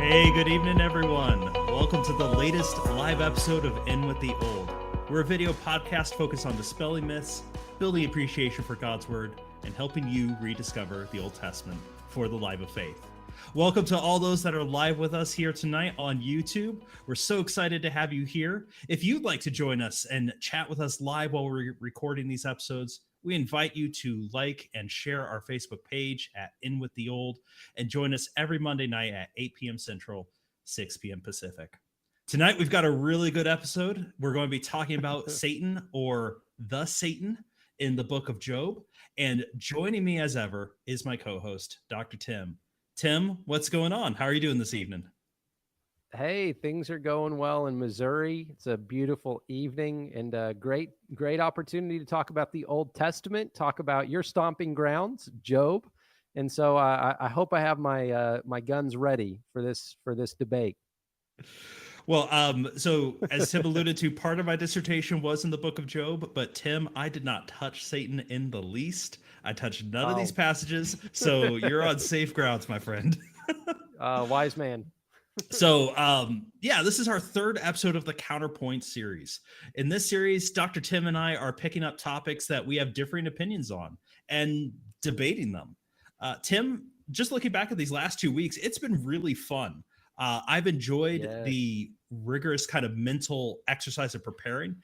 Hey, good evening, everyone. Welcome to the latest live episode of In With the Old. We're a video podcast focused on dispelling myths, building appreciation for God's Word, and helping you rediscover the Old Testament for the life of faith. Welcome to all those that are live with us here tonight on YouTube. We're so excited to have you here. If you'd like to join us and chat with us live while we're recording these episodes, we invite you to like and share our Facebook page at In With the Old and join us every Monday night at 8 p.m. Central, 6 p.m. Pacific. Tonight, we've got a really good episode. We're going to be talking about Satan, or the Satan, in the book of Job. And joining me as ever is my co-host, Dr. Tim. Tim, what's going on? How are you doing this evening? Hey, things are going well in Missouri. It's a beautiful evening and a great opportunity to talk about the Old Testament, talk about your stomping grounds, Job. And so I hope I have my guns ready for this debate. Well, so as Tim alluded to, part of my dissertation was in the book of Job, but Tim, I did not touch Satan in the least. I touched none of these passages, so you're on safe grounds, my friend. Wise man. So, this is our third episode of the Counterpoint series. In this series, Dr. Tim and I are picking up topics that we have differing opinions on and debating them. Tim, just looking back at these last 2 weeks, it's been really fun. I've enjoyed the rigorous kind of mental exercise of preparing.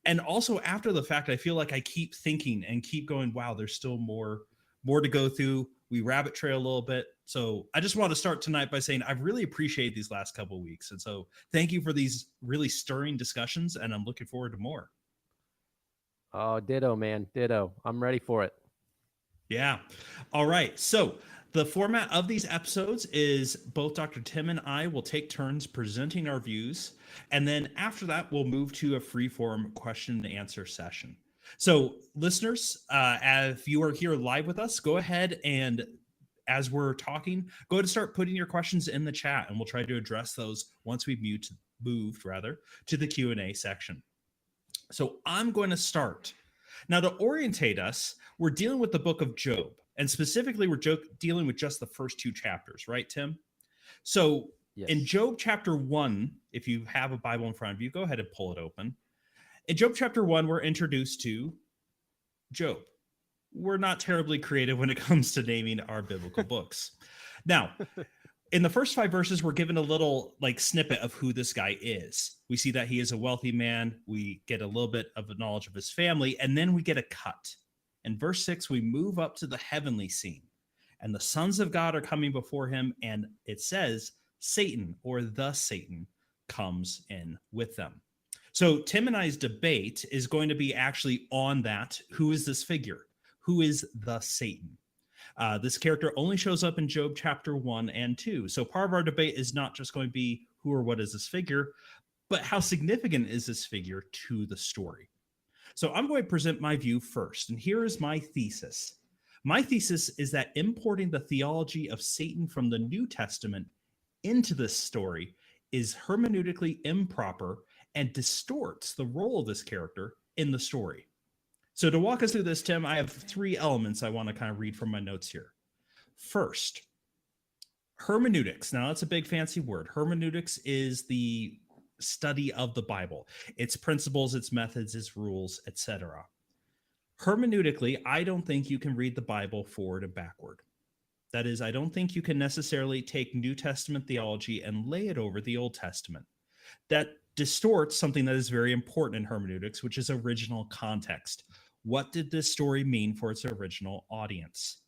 And also after the fact, I feel like I keep thinking and keep going, wow, there's still more to go through. We rabbit trail a little bit. So I just want to start tonight by saying I've really appreciated these last couple of weeks. And so thank you for these really stirring discussions, and I'm looking forward to more. Oh, ditto, man. Ditto. I'm ready for it. Yeah. All right. So the format of these episodes is both Dr. Tim and I will take turns presenting our views. And then after that, we'll move to a free-form question and answer session. So listeners, if you are here live with us, go ahead and as we're talking, go ahead and start putting your questions in the chat, and we'll try to address those once we've moved to the Q&A section. So I'm going to start. Now, to orientate us, we're dealing with the book of Job, and specifically we're dealing with just the first two chapters, right, Tim? So yes. In Job chapter 1, if you have a Bible in front of you, go ahead and pull it open. In Job chapter 1, we're introduced to Job. We're not terribly creative when it comes to naming our biblical books. Now, in the first 5 verses, we're given a little snippet of who this guy is. We see that he is a wealthy man. We get a little bit of a knowledge of his family, and then we get a cut. In verse 6, we move up to the heavenly scene, and the sons of God are coming before him, and it says Satan, or the Satan, comes in with them. So Tim and I's debate is going to be actually on that. Who is this figure? Who is the Satan? This character only shows up in Job chapter 1 and 2. So part of our debate is not just going to be who or what is this figure, but how significant is this figure to the story? So I'm going to present my view first, and here is my thesis. My thesis is that importing the theology of Satan from the New Testament into this story is hermeneutically improper and distorts the role of this character in the story. So to walk us through this, Tim, I have 3 elements I want to kind of read from my notes here. First, hermeneutics. Now, that's a big fancy word. Hermeneutics is the study of the Bible, its principles, its methods, its rules, etc. Hermeneutically, I don't think you can read the Bible forward and backward. That is, I don't think you can necessarily take New Testament theology and lay it over the Old Testament. That distorts something that is very important in hermeneutics, which is original context. What did this story mean for its original audience?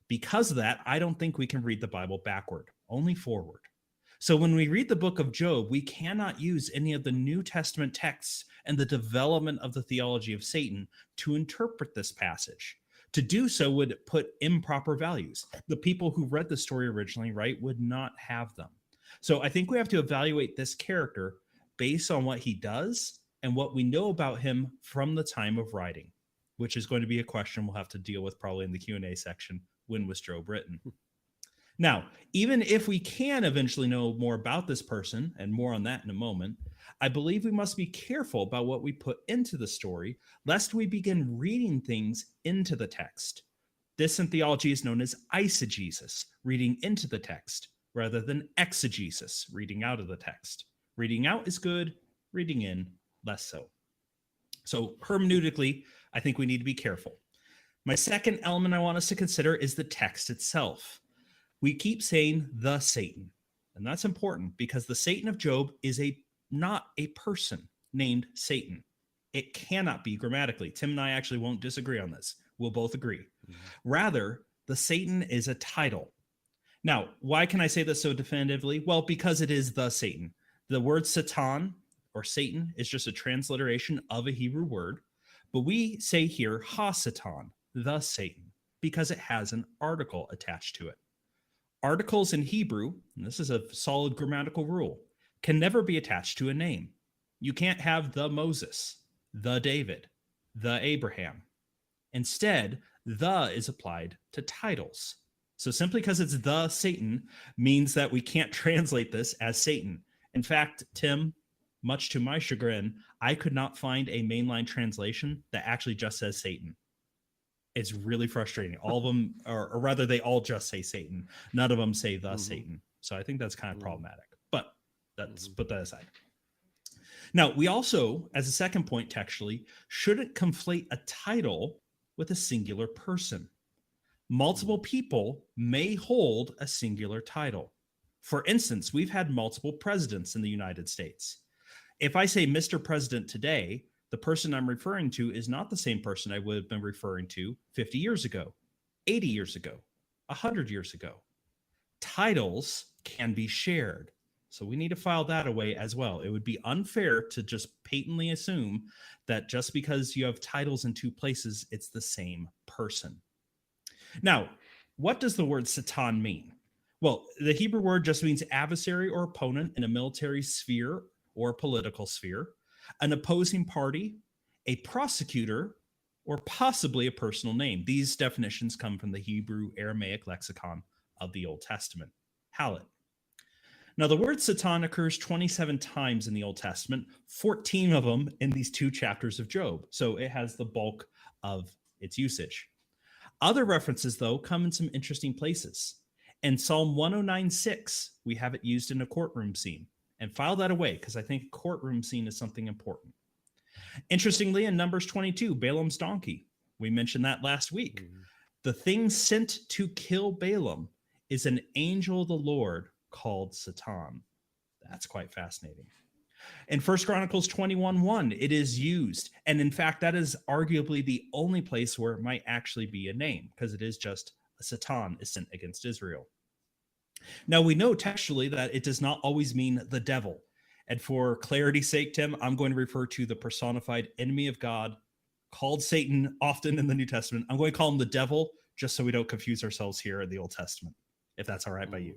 Because of that, I don't think we can read the Bible backward, only forward. So when we read the book of Job, we cannot use any of the New Testament texts and the development of the theology of Satan to interpret this passage. To do so would put improper values. The people who read the story originally, right, would not have them. So I think we have to evaluate this character based on what he does and what we know about him from the time of writing, which is going to be a question we'll have to deal with probably in the Q&A section. When was Job written? Now, even if we can eventually know more about this person, and more on that in a moment, I believe we must be careful about what we put into the story, lest we begin reading things into the text. This in theology is known as eisegesis, reading into the text, rather than exegesis, reading out of the text. Reading out is good, reading in, less so. So hermeneutically, I think we need to be careful. My second element I want us to consider is the text itself. We keep saying the Satan, and that's important because the Satan of Job is not a person named Satan. It cannot be grammatically. Tim and I actually won't disagree on this. We'll both agree. Rather, the Satan is a title. Now, why can I say this so definitively? Well, because it is the Satan. The word Satan or Satan is just a transliteration of a Hebrew word, but we say here ha-Satan, the Satan, because it has an article attached to it. Articles in Hebrew, and this is a solid grammatical rule, can never be attached to a name. You can't have the Moses, the David, the Abraham. Instead, the is applied to titles. So simply because it's the Satan means that we can't translate this as Satan. In fact, Tim, much to my chagrin, I could not find a mainline translation that actually just says Satan. It's really frustrating. All of them, or rather, they all just say Satan. None of them say the Satan. So I think that's kind of problematic. But let's put that aside. Now, we also, as a second point textually, shouldn't conflate a title with a singular person. Multiple people may hold a singular title. For instance, we've had multiple presidents in the United States. If I say Mr. President today, the person I'm referring to is not the same person I would have been referring to 50 years ago, 80 years ago, 100 years ago. Titles can be shared. So we need to file that away as well. It would be unfair to just patently assume that just because you have titles in two places, it's the same person. Now, what does the word Satan mean? Well, the Hebrew word just means adversary or opponent in a military sphere or political sphere, an opposing party, a prosecutor, or possibly a personal name. These definitions come from the Hebrew Aramaic lexicon of the Old Testament, Hallet. Now, the word Satan occurs 27 times in the Old Testament, 14 of them in these two chapters of Job. So it has the bulk of its usage. Other references, though, come in some interesting places. In Psalm 109:6, we have it used in a courtroom scene. And file that away because I think courtroom scene is something important. Interestingly, in Numbers 22, Balaam's donkey, we mentioned that last week. The thing sent to kill Balaam is an angel of the Lord called Satan. That's quite fascinating. In 1 Chronicles 21:1, it is used. And in fact, that is arguably the only place where it might actually be a name because it is just a Satan is sent against Israel. Now, we know textually that it does not always mean the devil. And for clarity's sake, Tim, I'm going to refer to the personified enemy of God called Satan often in the New Testament. I'm going to call him the devil just so we don't confuse ourselves here in the Old Testament, if that's all right by you.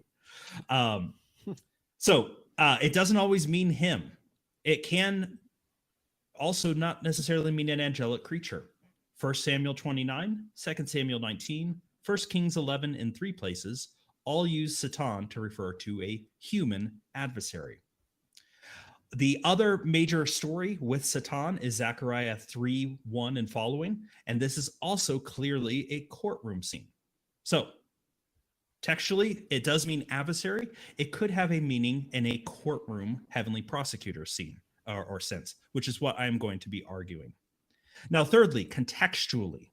So it doesn't always mean him. It can also not necessarily mean an angelic creature. 1 Samuel 29, 2 Samuel 19, 1 Kings 11 in three places all use Satan to refer to a human adversary. The other major story with Satan is Zechariah 3:1 and following, and this is also clearly a courtroom scene. So textually, it does mean adversary. It could have a meaning in a courtroom heavenly prosecutor scene or sense, which is what I'm going to be arguing. Now, thirdly, contextually,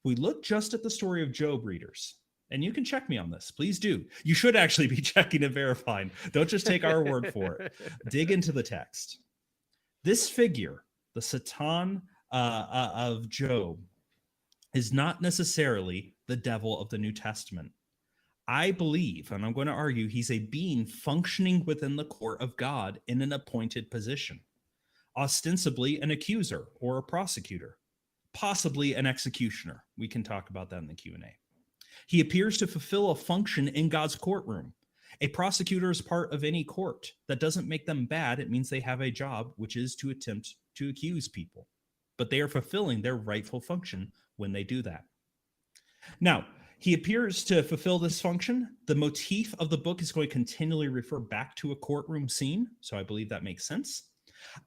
we look just at the story of Job, readers, and you can check me on this. Please do. You should actually be checking and verifying. Don't just take our word for it. Dig into the text. This figure, the Satan of Job, is not necessarily the devil of the New Testament. I believe, and I'm going to argue, he's a being functioning within the court of God in an appointed position, ostensibly an accuser or a prosecutor, possibly an executioner. We can talk about that in the Q&A. He appears to fulfill a function in God's courtroom. A prosecutor is part of any court. That doesn't make them bad. It means they have a job, which is to attempt to accuse people. But they are fulfilling their rightful function when they do that. Now, he appears to fulfill this function. The motif of the book is going to continually refer back to a courtroom scene, so I believe that makes sense.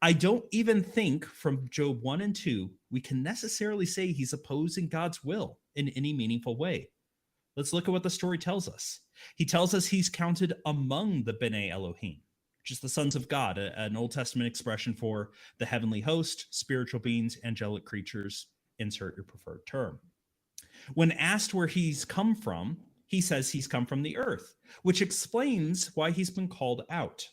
I don't even think from Job 1 and 2, we can necessarily say he's opposing God's will in any meaningful way. Let's look at what the story tells us. He tells us he's counted among the B'nai Elohim, which is the sons of God, an Old Testament expression for the heavenly host, spiritual beings, angelic creatures, insert your preferred term. When asked where he's come from, he says he's come from the earth, which explains why he's been called out.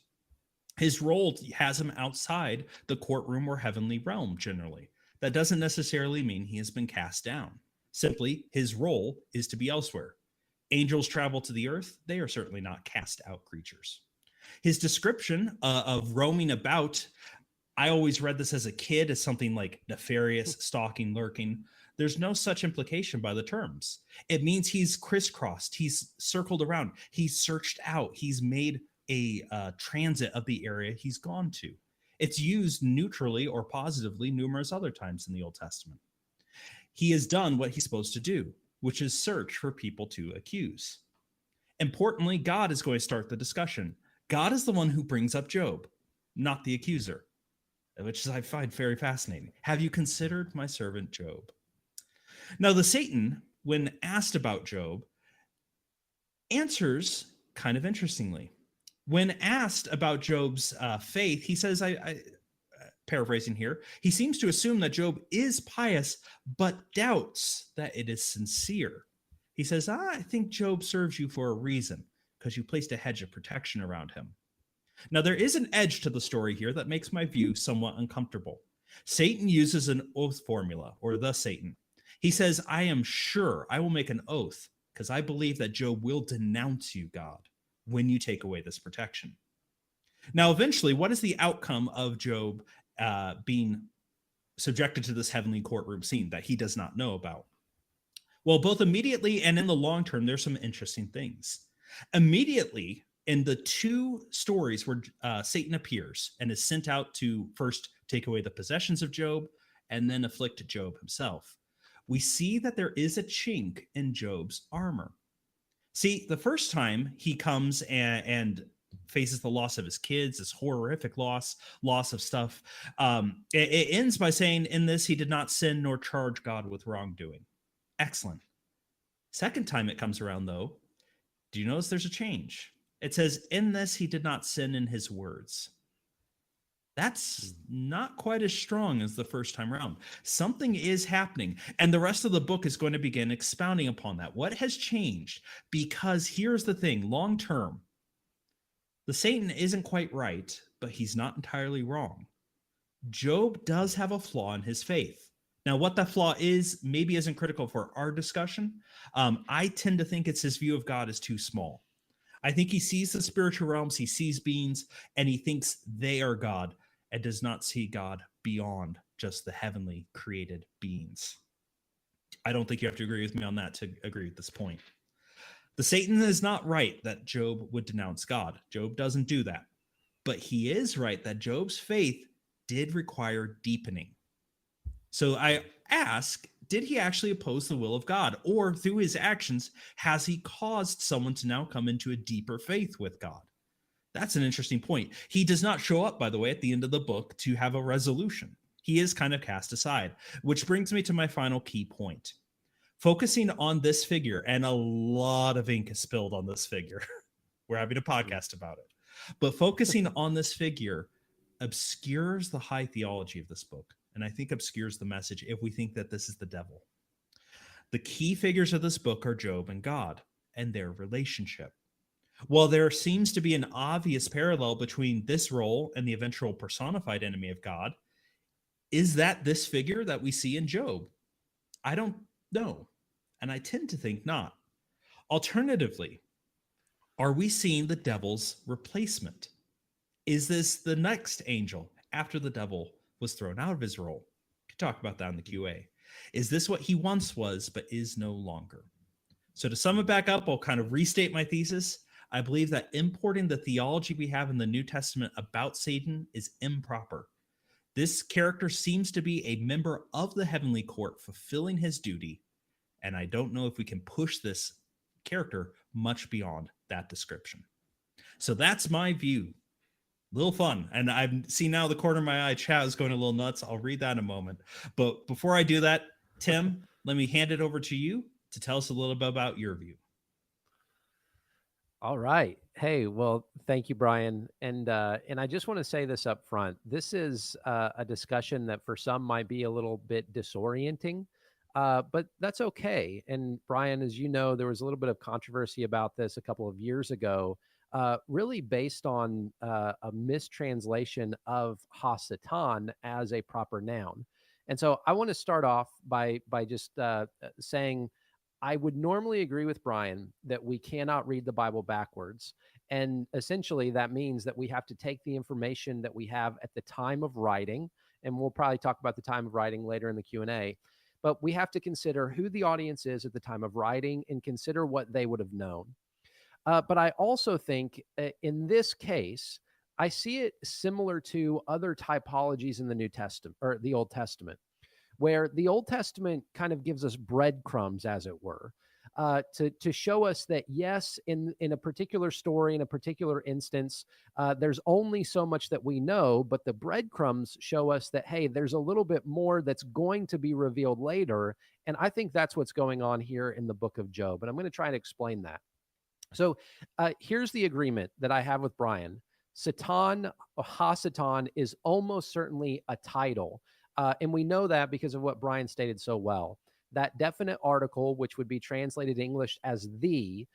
His role has him outside the courtroom or heavenly realm, generally. That doesn't necessarily mean he has been cast down. Simply, his role is to be elsewhere. Angels travel to the earth. They are certainly not cast out creatures. His description of roaming about, I always read this as a kid as something like nefarious, stalking, lurking. There's no such implication by the terms. It means he's crisscrossed, he's circled around, he's searched out, he's made a transit of the area he's gone to. It's used neutrally or positively numerous other times in the Old Testament. He has done what he's supposed to do, which is search for people to accuse. Importantly, God is going to start the discussion. God is the one who brings up Job, not the accuser, which I find very fascinating. Have you considered my servant Job? Now, the Satan, when asked about Job, answers kind of interestingly. When asked about Job's faith, he says, I paraphrasing here, he seems to assume that Job is pious, but doubts that it is sincere. He says, I think Job serves you for a reason, because you placed a hedge of protection around him. Now, there is an edge to the story here that makes my view somewhat uncomfortable. Satan uses an oath formula, or the Satan. He says, I am sure I will make an oath, because I believe that Job will denounce you, God, when you take away this protection. Now, eventually, what is the outcome of Job being subjected to this heavenly courtroom scene that he does not know about? Well, both immediately and in the long term, there's some interesting things. Immediately, in the two stories where Satan appears and is sent out to first take away the possessions of Job and then afflict Job himself, we see that there is a chink in Job's armor. See, the first time he comes and faces the loss of his kids, this horrific loss of stuff, it ends by saying, in this he did not sin nor charge God with wrongdoing. Excellent. Second time it comes around, though, do you notice there's a change? It says, in this he did not sin in his words. That's not quite as strong as the first time around. Something is happening, and the rest of the book is going to begin expounding upon that. What has changed? Because here's the thing, long term, the Satan isn't quite right, but he's not entirely wrong. Job does have a flaw in his faith. Now, what that flaw is maybe isn't critical for our discussion. I tend to think it's his view of God is too small. I think he sees the spiritual realms, he sees beings, and he thinks they are God and does not see God beyond just the heavenly created beings. I don't think you have to agree with me on that to agree with this point. The Satan is not right that Job would denounce God. Job doesn't do that. But he is right that Job's faith did require deepening. So I ask, did he actually oppose the will of God? Or through his actions, has he caused someone to now come into a deeper faith with God? That's an interesting point. He does not show up, by the way, at the end of the book to have a resolution. He is kind of cast aside, which brings me to my final key point. Focusing on this figure, and a lot of ink is spilled on this figure. We're having a podcast about it. But focusing on this figure obscures the high theology of this book, and I think obscures the message if we think that this is the devil. The key figures of this book are Job and God and their relationship. While there seems to be an obvious parallel between this role and the eventual personified enemy of God, is that this figure that we see in Job? I don't know, and I tend to think not. Alternatively, are we seeing the devil's replacement? Is this the next angel after the devil was thrown out of his role? We could talk about that in the QA. Is this what he once was but is no longer? So to sum it back up, I'll kind of restate my thesis. I believe that importing the theology we have in the New Testament about Satan is improper. This character seems to be a member of the heavenly court fulfilling his duty, and I don't know if we can push this character much beyond that description. So that's my view. Little fun. And I've seen now the corner of my eye, chat is going a little nuts. I'll read that in a moment. But before I do that, Tim, let me hand it over to you to tell us a little bit about your view. All right. Hey, well, thank you, Brian. And I just want to say this up front. This is a discussion that for some might be a little bit disorienting, but that's okay. And Brian, as you know, there was a little bit of controversy about this a couple of years ago, really based on a mistranslation of Hasatan as a proper noun. And so I want to start off by just saying I would normally agree with Brian that we cannot read the Bible backwards. And essentially, that means that we have to take the information that we have at the time of writing, and we'll probably talk about the time of writing later in the Q&A, but we have to consider who the audience is at the time of writing and consider what they would have known. But I also think in this case, I see it similar to other typologies in the New Testament or the Old Testament, where the Old Testament kind of gives us breadcrumbs, as it were, to show us that yes, in a particular story, in a particular instance, there's only so much that we know, but the breadcrumbs show us that hey, there's a little bit more that's going to be revealed later, and I think that's what's going on here in the book of Job, and I'm going to try and explain that. So here's the agreement that I have with Brian. Satan, Hasatan, is almost certainly a title. And we know that because of what Brian stated so well. That definite article, which would be translated in English as the,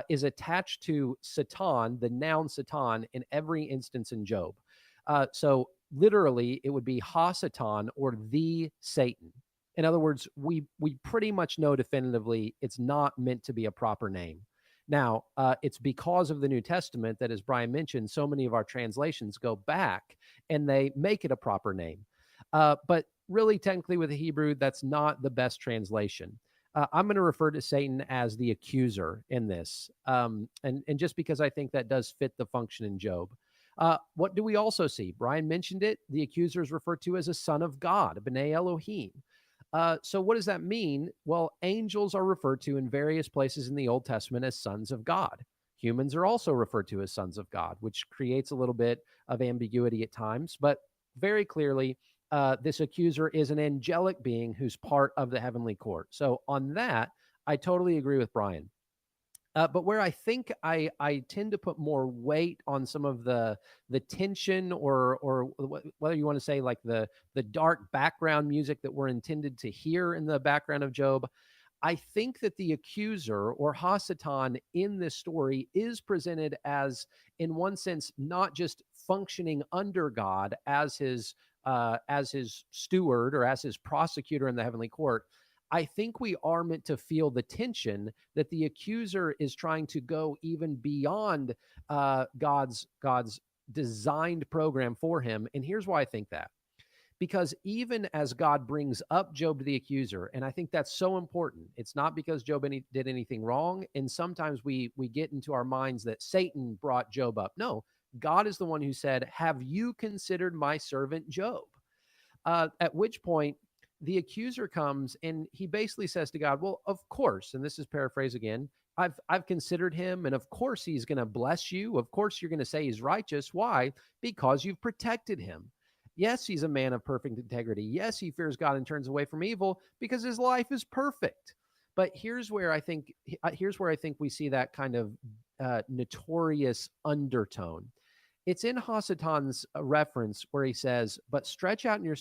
is attached to Satan, the noun Satan, in every instance in Job. So literally, it would be Hasatan or the Satan. In other words, we pretty much know definitively it's not meant to be a proper name. Now, it's because of the New Testament that, as Brian mentioned, so many of our translations go back and they make it a proper name. But really, technically, with the Hebrew, that's not the best translation. I'm going to refer to Satan as the accuser in this, and just because I think that does fit the function in Job. What do we also see? Brian mentioned it. The accuser is referred to as a son of God, B'nai Elohim. So what does that mean? Well, angels are referred to in various places in the Old Testament as sons of God. Humans are also referred to as sons of God, which creates a little bit of ambiguity at times. But very clearly, this accuser is an angelic being who's part of the heavenly court. So on that, I totally agree with Brian. But where I think I tend to put more weight on some of the tension or whether you want to say like the dark background music that we're intended to hear in the background of Job, I think that the accuser or Hasatan in this story is presented as, in one sense, not just functioning under God as his steward or as his prosecutor in the heavenly court. I think we are meant to feel the tension that the accuser is trying to go even beyond God's designed program for him. And here's why I think that. Because even as God brings up Job to the accuser, and I think that's so important, it's not because Job did anything wrong. And sometimes we get into our minds that Satan brought Job up. No, God is the one who said, "Have you considered my servant Job?" At which point the accuser comes and he basically says to God, "Well, of course," and this is paraphrase again, I've considered him, and of course he's going to bless you. Of course you're going to say he's righteous. Why? Because you've protected him. Yes, he's a man of perfect integrity. Yes, he fears God and turns away from evil because his life is perfect. But here's where I think we see that kind of notorious undertone. It's in Hasatan's reference where he says, "But stretch out in your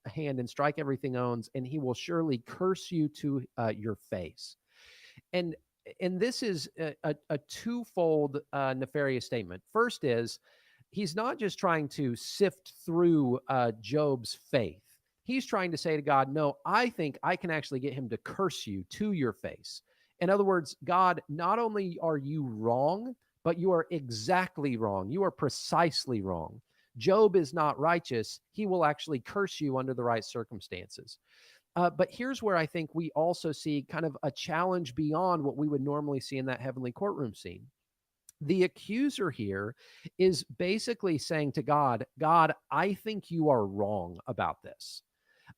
hand and strike everything owns, and he will surely curse you to your face." And and this is a twofold nefarious statement. First is he's not just trying to sift through Job's faith. He's trying to say to God, "No, I think I can actually get him to curse you to your face." In other words, God, not only are you wrong, but you are exactly wrong. You are precisely wrong. Job is not righteous. He will actually curse you under the right circumstances. But here's where I think we also see kind of a challenge beyond what we would normally see in that heavenly courtroom scene. The accuser here is basically saying to God, "God, I think you are wrong about this."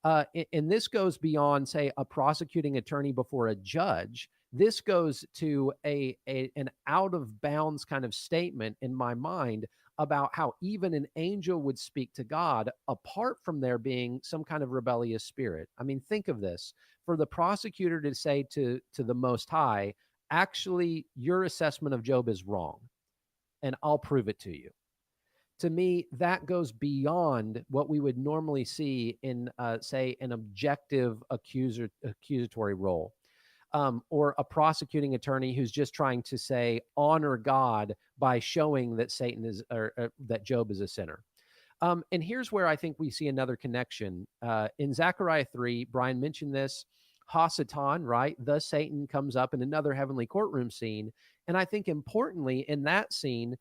And this goes beyond, say, a prosecuting attorney before a judge. This goes to an out of bounds kind of statement in my mind about how even an angel would speak to God apart from there being some kind of rebellious spirit. I mean, think of this. For the prosecutor to say to the Most High, actually, your assessment of Job is wrong, and I'll prove it to you. To me, that goes beyond what we would normally see in, say, an objective accusatory role, or a prosecuting attorney who's just trying to say honor God by showing that Satan is, or that Job is a sinner. And here's where I think we see another connection. In Zechariah 3, Brian mentioned this. Hasatan, right? The Satan comes up in another heavenly courtroom scene. And I think importantly, in that scene,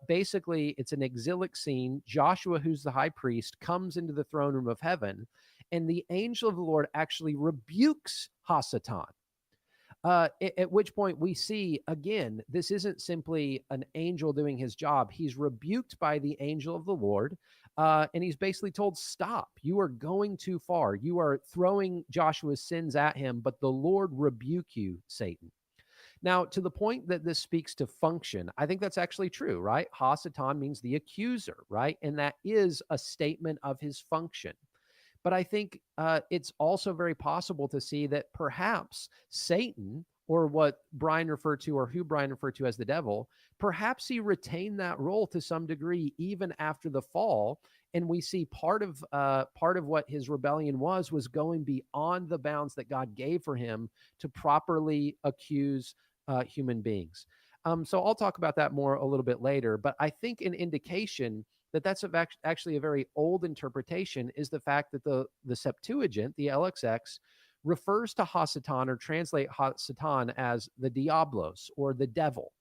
basically it's an exilic scene. Joshua, who's the high priest, comes into the throne room of heaven, and the angel of the Lord actually rebukes Hasatan. At which point we see, again, this isn't simply an angel doing his job. He's rebuked by the angel of the Lord, and he's basically told, stop. You are going too far. You are throwing Joshua's sins at him, but the Lord rebuke you, Satan. Now, to the point that this speaks to function, I think that's actually true, right? Hasatan means the accuser, right? And that is a statement of his function. But I think it's also very possible to see that perhaps Satan, or what Brian referred to, or who Brian referred to as the devil, perhaps he retained that role to some degree even after the fall. And we see part of what his rebellion was going beyond the bounds that God gave for him to properly accuse human beings. So I'll talk about that more a little bit later. But I think an indication that that's actually a very old interpretation is the fact that the Septuagint, the LXX, refers to Hasatan, or translate Hasatan as the Diablos, or the devil.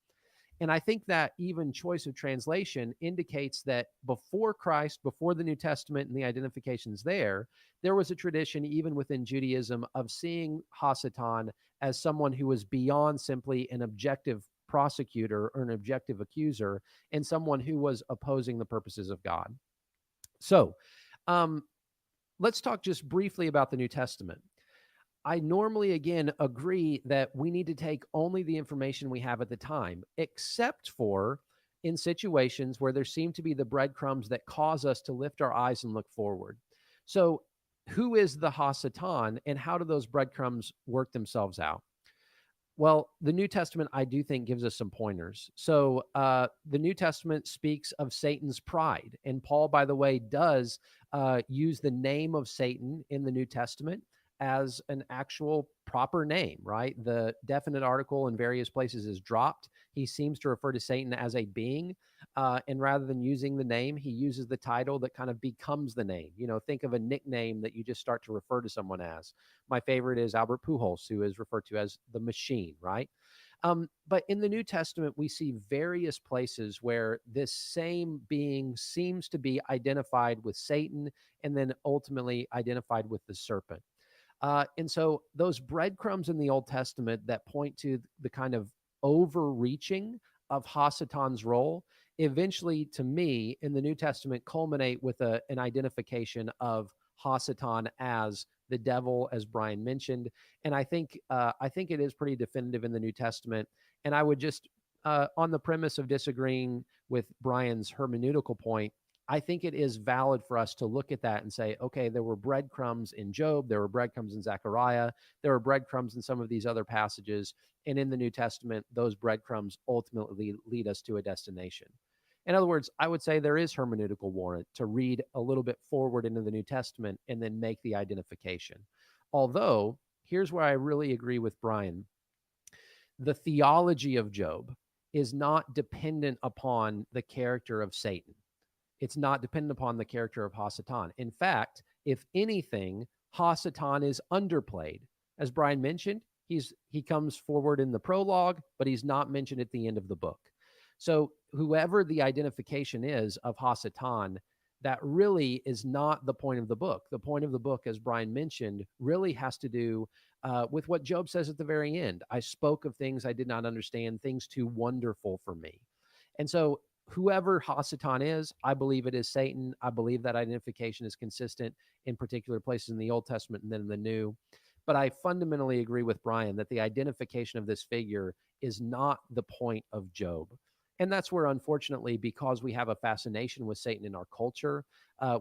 And I think that even choice of translation indicates that before Christ, before the New Testament and the identifications there was a tradition even within Judaism of seeing Hasatan as someone who was beyond simply an objective prosecutor or an objective accuser, and someone who was opposing the purposes of God. So let's talk just briefly about the New Testament. I normally, again, agree that we need to take only the information we have at the time, except for in situations where there seem to be the breadcrumbs that cause us to lift our eyes and look forward. So who is the Hasatan, and how do those breadcrumbs work themselves out? Well, the New Testament, I do think, gives us some pointers. So the New Testament speaks of Satan's pride. And Paul, by the way, does use the name of Satan in the New Testament as an actual proper name, right? The definite article in various places is dropped. He seems to refer to Satan as a being. And rather than using the name, he uses the title that kind of becomes the name. You know, think of a nickname that you just start to refer to someone as. My favorite is Albert Pujols, who is referred to as the machine, right? But in the New Testament, we see various places where this same being seems to be identified with Satan, and then ultimately identified with the serpent. And so those breadcrumbs in the Old Testament that point to the kind of overreaching of Hasatan's role, eventually, to me, in the New Testament, culminate with an identification of Hasatan as the devil, as Brian mentioned. And I think it is pretty definitive in the New Testament. And I would just, on the premise of disagreeing with Brian's hermeneutical point, I think it is valid for us to look at that and say, okay, there were breadcrumbs in Job, there were breadcrumbs in Zechariah, there were breadcrumbs in some of these other passages, and in the New Testament, those breadcrumbs ultimately lead us to a destination. In other words, I would say there is hermeneutical warrant to read a little bit forward into the New Testament and then make the identification. Although, here's where I really agree with Brian. The theology of Job is not dependent upon the character of Satan. It's not dependent upon the character of Hasatan. In fact, if anything, Hasatan is underplayed. As Brian mentioned, he comes forward in the prologue, but he's not mentioned at the end of the book. So whoever the identification is of Hasatan, that really is not the point of the book. The point of the book, as Brian mentioned, really has to do with what Job says at the very end. I spoke of things I did not understand, things too wonderful for me. And so whoever Hasatan is, I believe it is Satan. I believe that identification is consistent in particular places in the Old Testament and then in the New. But I fundamentally agree with Brian that the identification of this figure is not the point of Job. And that's where, unfortunately, because we have a fascination with Satan in our culture,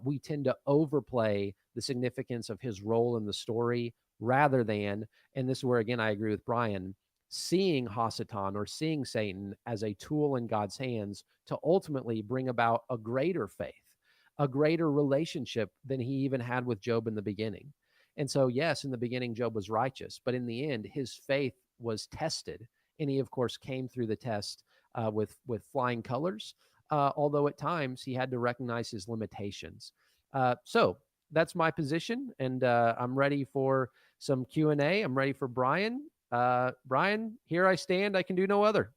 we tend to overplay the significance of his role in the story rather than, and this is where, again, I agree with Brian, seeing Hasatan or seeing Satan as a tool in God's hands to ultimately bring about a greater faith, a greater relationship than he even had with Job in the beginning. And so, yes, in the beginning, Job was righteous, but in the end, his faith was tested. And he, of course, came through the test with flying colors, although at times he had to recognize his limitations. So that's my position, and I'm ready for some Q&A. I'm ready for Brian. Brian, here I stand. I can do no other.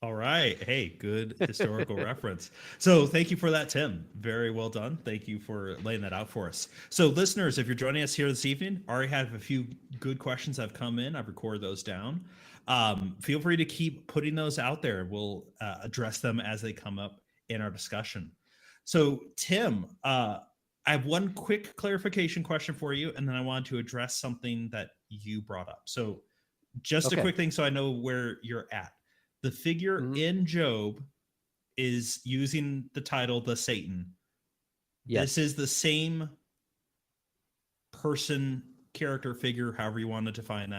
All right. Hey, good historical reference. So thank you for that, Tim. Very well done. Thank you for laying that out for us. So listeners, if you're joining us here this evening, I already have a few good questions that have come in. I've recorded those down. Feel free to keep putting those out there. We'll address them as they come up in our discussion. So Tim, I have one quick clarification question for you, and then I want to address something that you brought up. So just a quick thing so I know where you're at. The figure in Job is using the title, the Satan. Yes. This is the same person, character, figure, however you want to define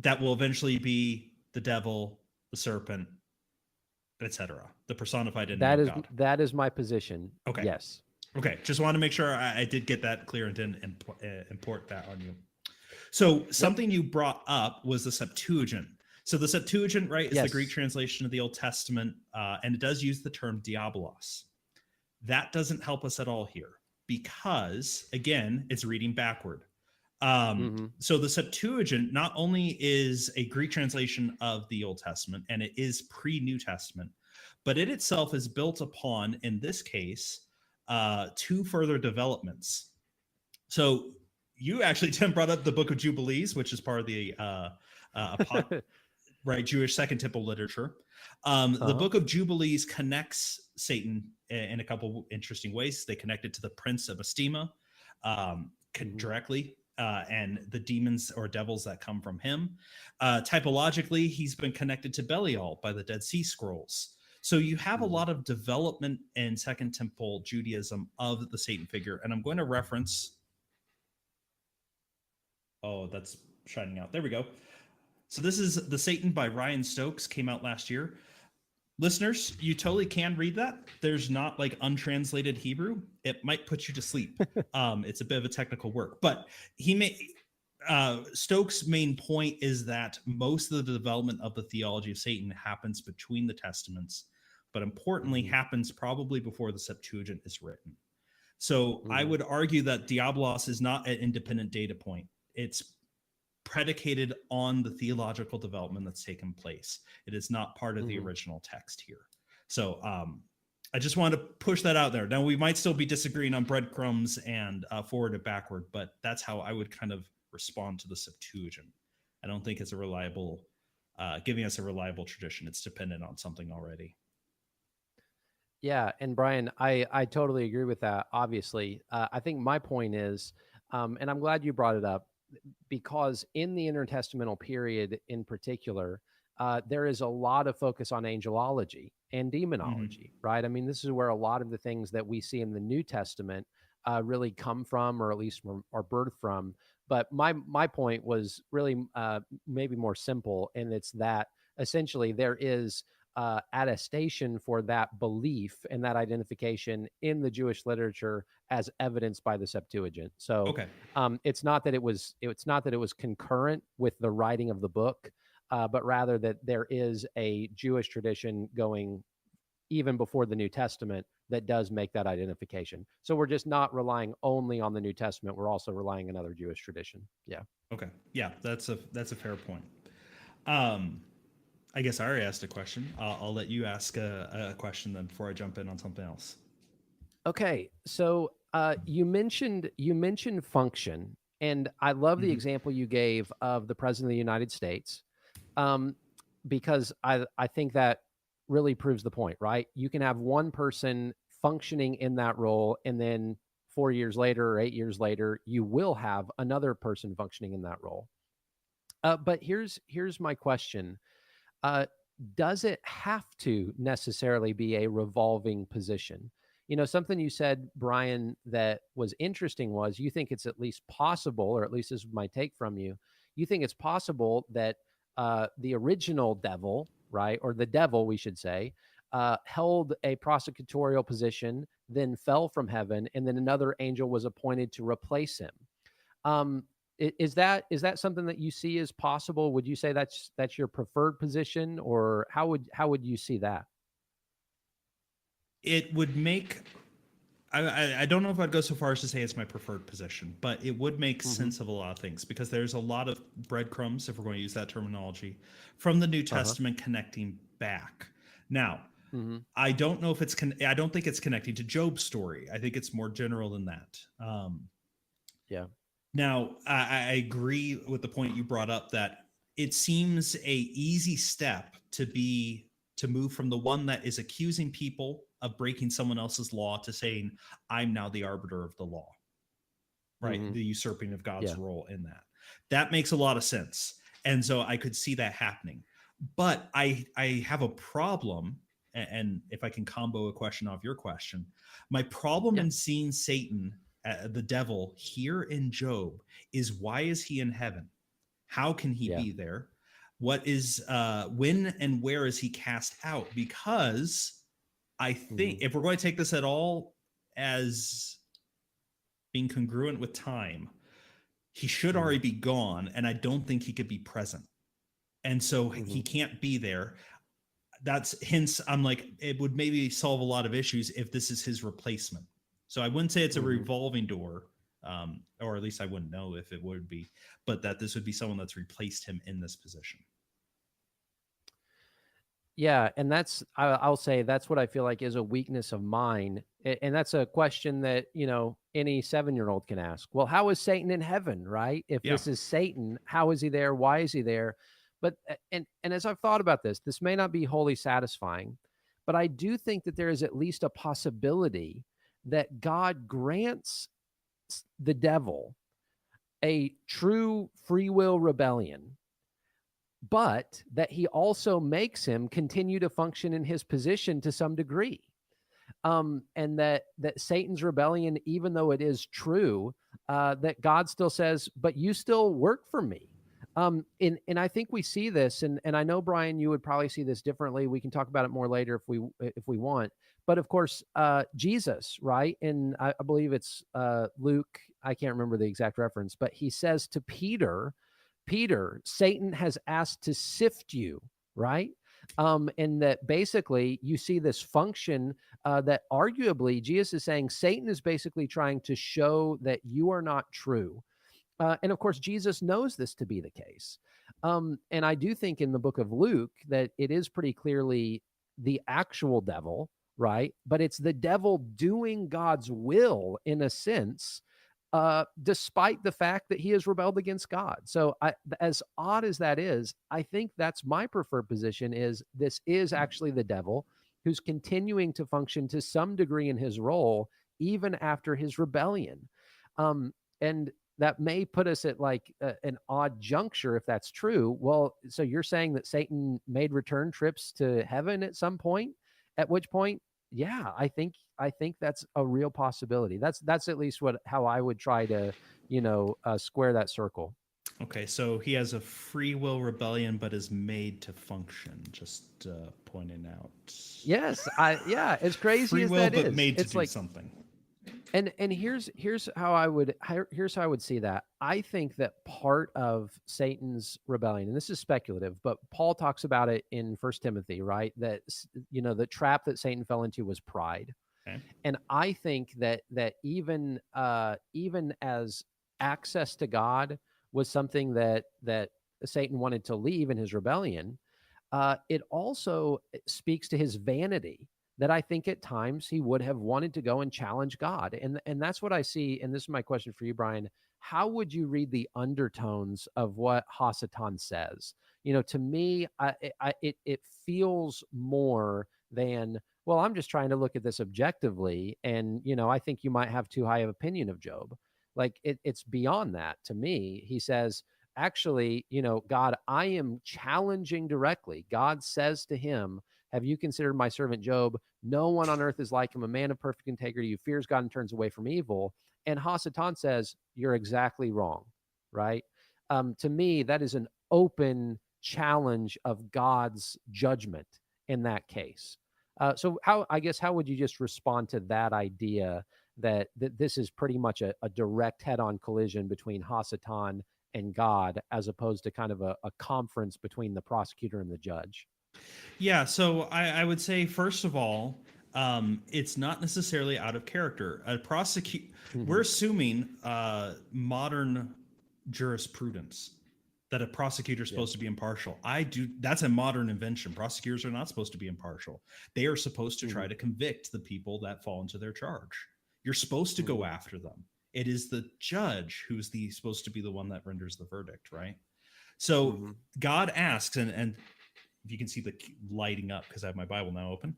that will eventually be the devil, the serpent, etc. The personified enemy of God. That is my position. Okay. Yes. Okay. Just want to make sure I did get that clear and didn't import that on you. So something you brought up was the Septuagint. So the Septuagint, right, is the Greek translation of the Old Testament, and it does use the term diabolos. That doesn't help us at all here because, again, it's reading backward. So the Septuagint not only is a Greek translation of the Old Testament, and it is pre-New Testament, but it itself is built upon, in this case, two further developments. So you actually, Tim, brought up the Book of Jubilees, which is part of the right, Jewish Second Temple literature. The Book of Jubilees connects Satan in a couple interesting ways. They connect it to the Prince of Astema directly, and the demons or devils that come from him. Typologically, he's been connected to Belial by the Dead Sea Scrolls. So you have a lot of development in Second Temple Judaism of the Satan figure. And I'm going to reference... Oh, that's shining out. There we go. So this is The Satan by Ryan Stokes, came out last year. Listeners, you totally can read that. There's not like untranslated Hebrew. It might put you to sleep. It's a bit of a technical work, but Stokes' main point is that most of the development of the theology of Satan happens between the Testaments, but importantly happens probably before the Septuagint is written. So I would argue that Diabolos is not an independent data point. It's predicated on the theological development that's taken place. It is not part of the original text here. So I just want to push that out there. Now, we might still be disagreeing on breadcrumbs and forward and backward, but that's how I would kind of respond to the Septuagint. I don't think it's a reliable, giving us a reliable tradition. It's dependent on something already. Yeah, and Brian, I totally agree with that, obviously. I think my point is, and I'm glad you brought it up, because in the intertestamental period in particular, there is a lot of focus on angelology and demonology, right? I mean, this is where a lot of the things that we see in the New Testament really come from, or at least are birthed from. But my point was really maybe more simple, and it's that essentially there is attestation for that belief and that identification in the Jewish literature as evidenced by the Septuagint. So it's not that it was concurrent with the writing of the book, but rather that there is a Jewish tradition going even before the New Testament that does make that identification. So we're just not relying only on the New Testament. We're also relying on other Jewish tradition. Yeah. Okay. Yeah, that's a fair point. I guess I already asked a question. I'll let you ask a question then before I jump in on something else. Okay, so you mentioned function, and I love the example you gave of the President of the United States, because I think that really proves the point, right? You can have one person functioning in that role, and then 4 years later or 8 years later, you will have another person functioning in that role. But here's my question. Does it have to necessarily be a revolving position? You know, something you said, Brian, that was interesting was you think it's at least possible, or at least this is my take from you. You think it's possible that the original devil, right, or the devil, we should say, held a prosecutorial position, then fell from heaven, and then another angel was appointed to replace him. Is that something that you see as possible? Would you say that's your preferred position, or how would you see that? It would make, I don't know if I'd go so far as to say it's my preferred position, but it would make sense of a lot of things, because there's a lot of breadcrumbs, if we're going to use that terminology, from the New Testament connecting back. Now, I don't know if I don't think it's connecting to Job's story. I think it's more general than that. Yeah. Now, I agree with the point you brought up, that it seems a easy step to move from the one that is accusing people of breaking someone else's law to saying, I'm now the arbiter of the law, right? The usurping of God's role in that. That makes a lot of sense. And so I could see that happening. But I have a problem, and if I can combo a question off your question, my problem in seeing Satan, the devil, here in Job is, why is he in heaven? How can he be there? What is when and where is he cast out? Because I think if we're going to take this at all as being congruent with time, he should already be gone, and I don't think he could be present. And so he can't be there. That's hence I'm like, it would maybe solve a lot of issues if this is his replacement. So I wouldn't say it's a revolving door, or at least I wouldn't know if it would be, but that this would be someone that's replaced him in this position. Yeah, and I'll say that's what I feel like is a weakness of mine, and that's a question that any 7-year-old can ask. Well, how is Satan in heaven, right? If this is Satan, how is he there? Why is he there? But and as I've thought about this may not be wholly satisfying, but I do think that there is at least a possibility that God grants the devil a true free will rebellion, but that he also makes him continue to function in his position to some degree. And that Satan's rebellion, even though it is true, that God still says, but you still work for me. And I think we see this, and I know, Brian, you would probably see this differently. We can talk about it more later if we want. But of course, Jesus, right? And I believe it's Luke. I can't remember the exact reference, but he says to Peter, Satan has asked to sift you, right? And that basically you see this function that arguably Jesus is saying Satan is basically trying to show that you are not true. And of course, Jesus knows this to be the case. And I do think in the book of Luke that it is pretty clearly the actual devil, right? But it's the devil doing God's will in a sense, despite the fact that he has rebelled against God. So as odd as that is, I think that's my preferred position, is this is actually the devil who's continuing to function to some degree in his role, even after his rebellion. And that may put us at like an odd juncture if that's true. Well, so you're saying that Satan made return trips to heaven at some point, at which point, yeah, I think that's a real possibility. That's at least how I would try to, square that circle. Okay, so he has a free will rebellion, but is made to function. Just pointing out. Yes, as crazy free as will, that but is, made to it's do like something. And here's how I would see that. I think that part of Satan's rebellion, and this is speculative, but Paul talks about it in 1 Timothy, right? That the trap that Satan fell into was pride. Okay. And I think that even as access to God was something that Satan wanted to leave in his rebellion, it also speaks to his vanity, that I think at times he would have wanted to go and challenge God. And that's what I see. And this is my question for you, Brian. How would you read the undertones of what Hasatan says? To me, it feels more than, well, I'm just trying to look at this objectively. And, I think you might have too high of opinion of Job. Like it's beyond that to me. He says, actually, God, I am challenging directly. God says to him, have you considered my servant Job? No one on earth is like him, a man of perfect integrity who fears God and turns away from evil. And Hasatan says, you're exactly wrong, right? To me, that is an open challenge of God's judgment in that case. So how would you just respond to that idea that this is pretty much a direct head-on collision between Hasatan and God, as opposed to kind of a conference between the prosecutor and the judge? Yeah, so I would say, first of all, it's not necessarily out of character. We're Hmm. assuming modern jurisprudence that a prosecutor is Yeah. supposed to be impartial. That's a modern invention. Prosecutors are not supposed to be impartial. They are supposed to try Hmm. to convict the people that fall into their charge. You're supposed to go Hmm. after them. It is the judge who's supposed to be the one that renders the verdict, right? So Hmm. God asks, and if you can see the lighting up because I have my Bible now open.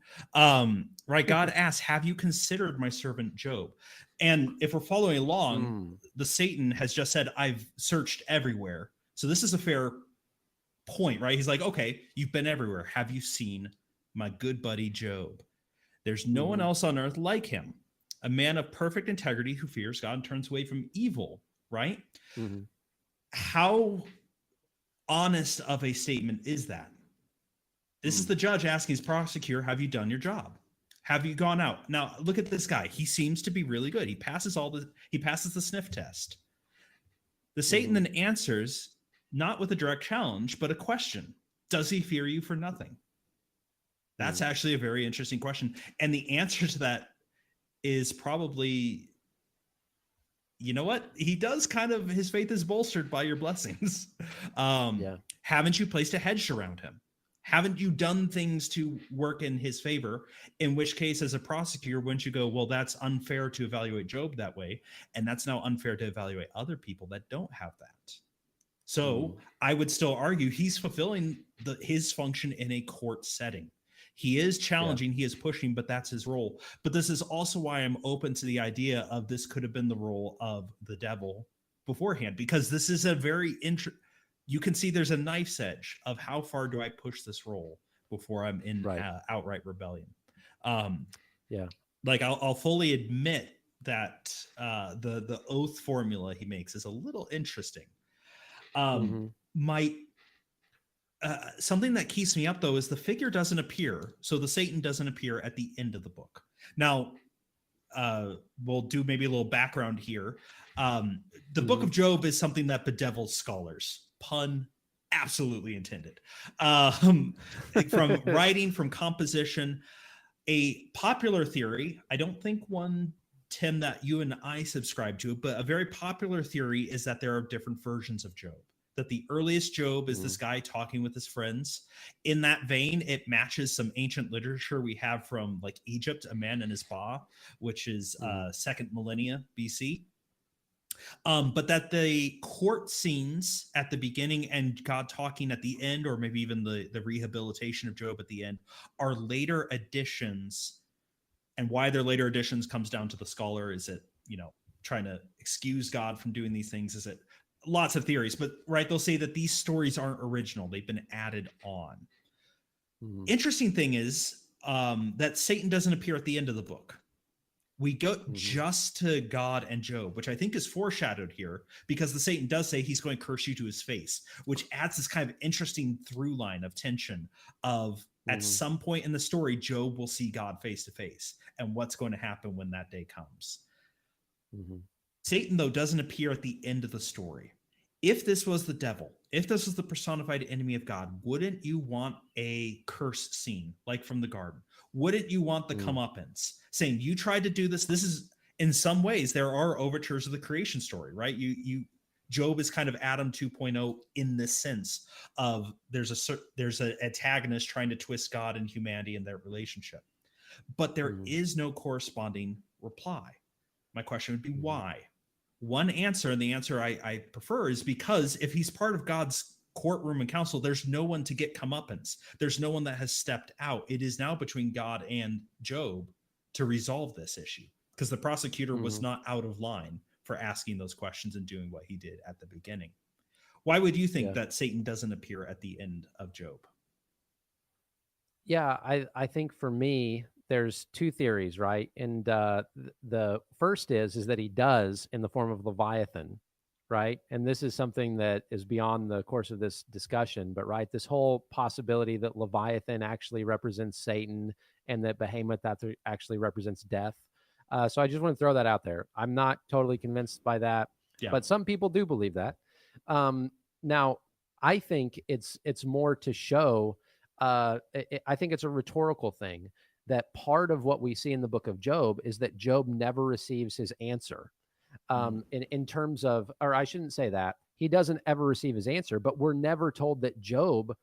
Right, God asks, "Have you considered my servant Job?" And if we're following along, Mm. the Satan has just said, "I've searched everywhere." So this is a fair point, right? He's like, "Okay, you've been everywhere. Have you seen my good buddy Job? There's no one Hmm. else on earth like him, a man of perfect integrity who fears God and turns away from evil." Right? Hmm. How honest of a statement is that? This is Mm. the judge asking his prosecutor, "Have you done your job? Have you gone out?" Now, look at this guy. He seems to be really good. He passes the sniff test. The Satan Hmm. then answers not with a direct challenge, but a question. Does he fear you for nothing? That's Mm. actually a very interesting question. And the answer to that is probably, you know what? He does kind of, his faith is bolstered by your blessings. um, Yeah. haven't you placed a hedge around him? Haven't you done things to work in his favor? In which case, as a prosecutor, wouldn't you go, well, that's unfair to evaluate Job that way. And that's now unfair to evaluate other people that don't have that. Hmm. So I would still argue he's fulfilling his function in a court setting. He is Yeah. challenging, he is pushing, but that's his role. But this is also why I'm open to the idea of this could have been the role of the devil beforehand, because this is a very you can see there's a knife's edge of how far do I push this role before I'm in Right. outright rebellion. Um, Yeah. like I'll fully admit that the oath formula he makes is a little interesting. Um, Hmm. my something that keeps me up though is the figure doesn't appear, so the Satan doesn't appear at the end of the book. Now, we'll do maybe a little background here. The Book Hmm. of Job is something that bedevils scholars. Pun absolutely intended. Um, from writing, from composition, a popular theory. I don't think one, Tim, that you and I subscribe to, but a very popular theory is that there are different versions of Job. That the earliest Job is this Hmm. guy talking with his friends. In that vein, it matches some ancient literature we have from like Egypt, A Man and His Ba, which is Hmm. second millennia BC. But that the court scenes at the beginning and God talking at the end, or maybe even the rehabilitation of Job at the end, are later additions. And why they're later additions comes down to the scholar. Is it, trying to excuse God from doing these things? Is it lots of theories? But right, they'll say that these stories aren't original, they've been added on. Hmm. Interesting thing is that Satan doesn't appear at the end of the book. We go Hmm. just to God and Job, which I think is foreshadowed here because the Satan does say he's going to curse you to his face, which adds this kind of interesting through line of tension of at Hmm. some point in the story, Job will see God face to face and what's going to happen when that day comes. Hmm. Satan, though, doesn't appear at the end of the story. If this was the devil, if this was the personified enemy of God, wouldn't you want a curse scene like from the garden? Wouldn't you want the Hmm. comeuppance saying, you tried to do this? This is, in some ways, there are overtures of the creation story, right? Job is kind of Adam 2.0 in this sense of there's an antagonist trying to twist God and humanity and their relationship, but there Hmm. is no corresponding reply. My question would be Hmm. why? One answer, and the answer I prefer, is because if he's part of God's courtroom and council, there's no one to get comeuppance. There's no one that has stepped out. It is now between God and Job to resolve this issue because the prosecutor was Hmm. not out of line for asking those questions and doing what he did at the beginning. Why would you think Yeah. that Satan doesn't appear at the end of Job? Yeah, I think for me, there's two theories, right? And the first is that he does in the form of Leviathan, right? And this is something that is beyond the course of this discussion, but right, this whole possibility that Leviathan actually represents Satan and that Behemoth actually represents death. So I just want to throw that out there. I'm not totally convinced by that, Yeah. but some people do believe that. Now, I think it's more to show. I think it's a rhetorical thing that part of what we see in the book of Job is that Job never receives his answer. In terms of, or I shouldn't say that, he doesn't ever receive his answer, but we're never told that Job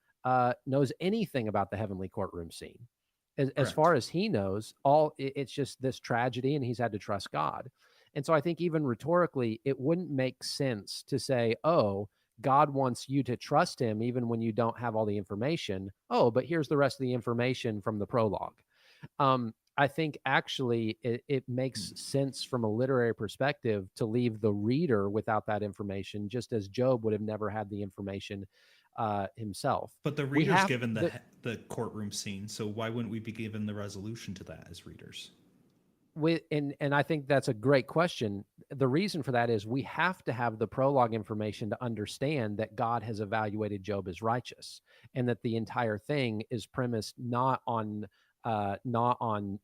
knows anything about the heavenly courtroom scene. As far as he knows, it's just this tragedy, and he's had to trust God. And so I think even rhetorically, it wouldn't make sense to say, oh, God wants you to trust him even when you don't have all the information. Oh, but here's the rest of the information from the prologue. I think actually it makes sense from a literary perspective to leave the reader without that information, just as Job would have never had the information himself. But the reader's given the courtroom scene, so why wouldn't we be given the resolution to that as readers? And I think that's a great question. The reason for that is we have to have the prologue information to understand that God has evaluated Job as righteous, and that the entire thing is premised not on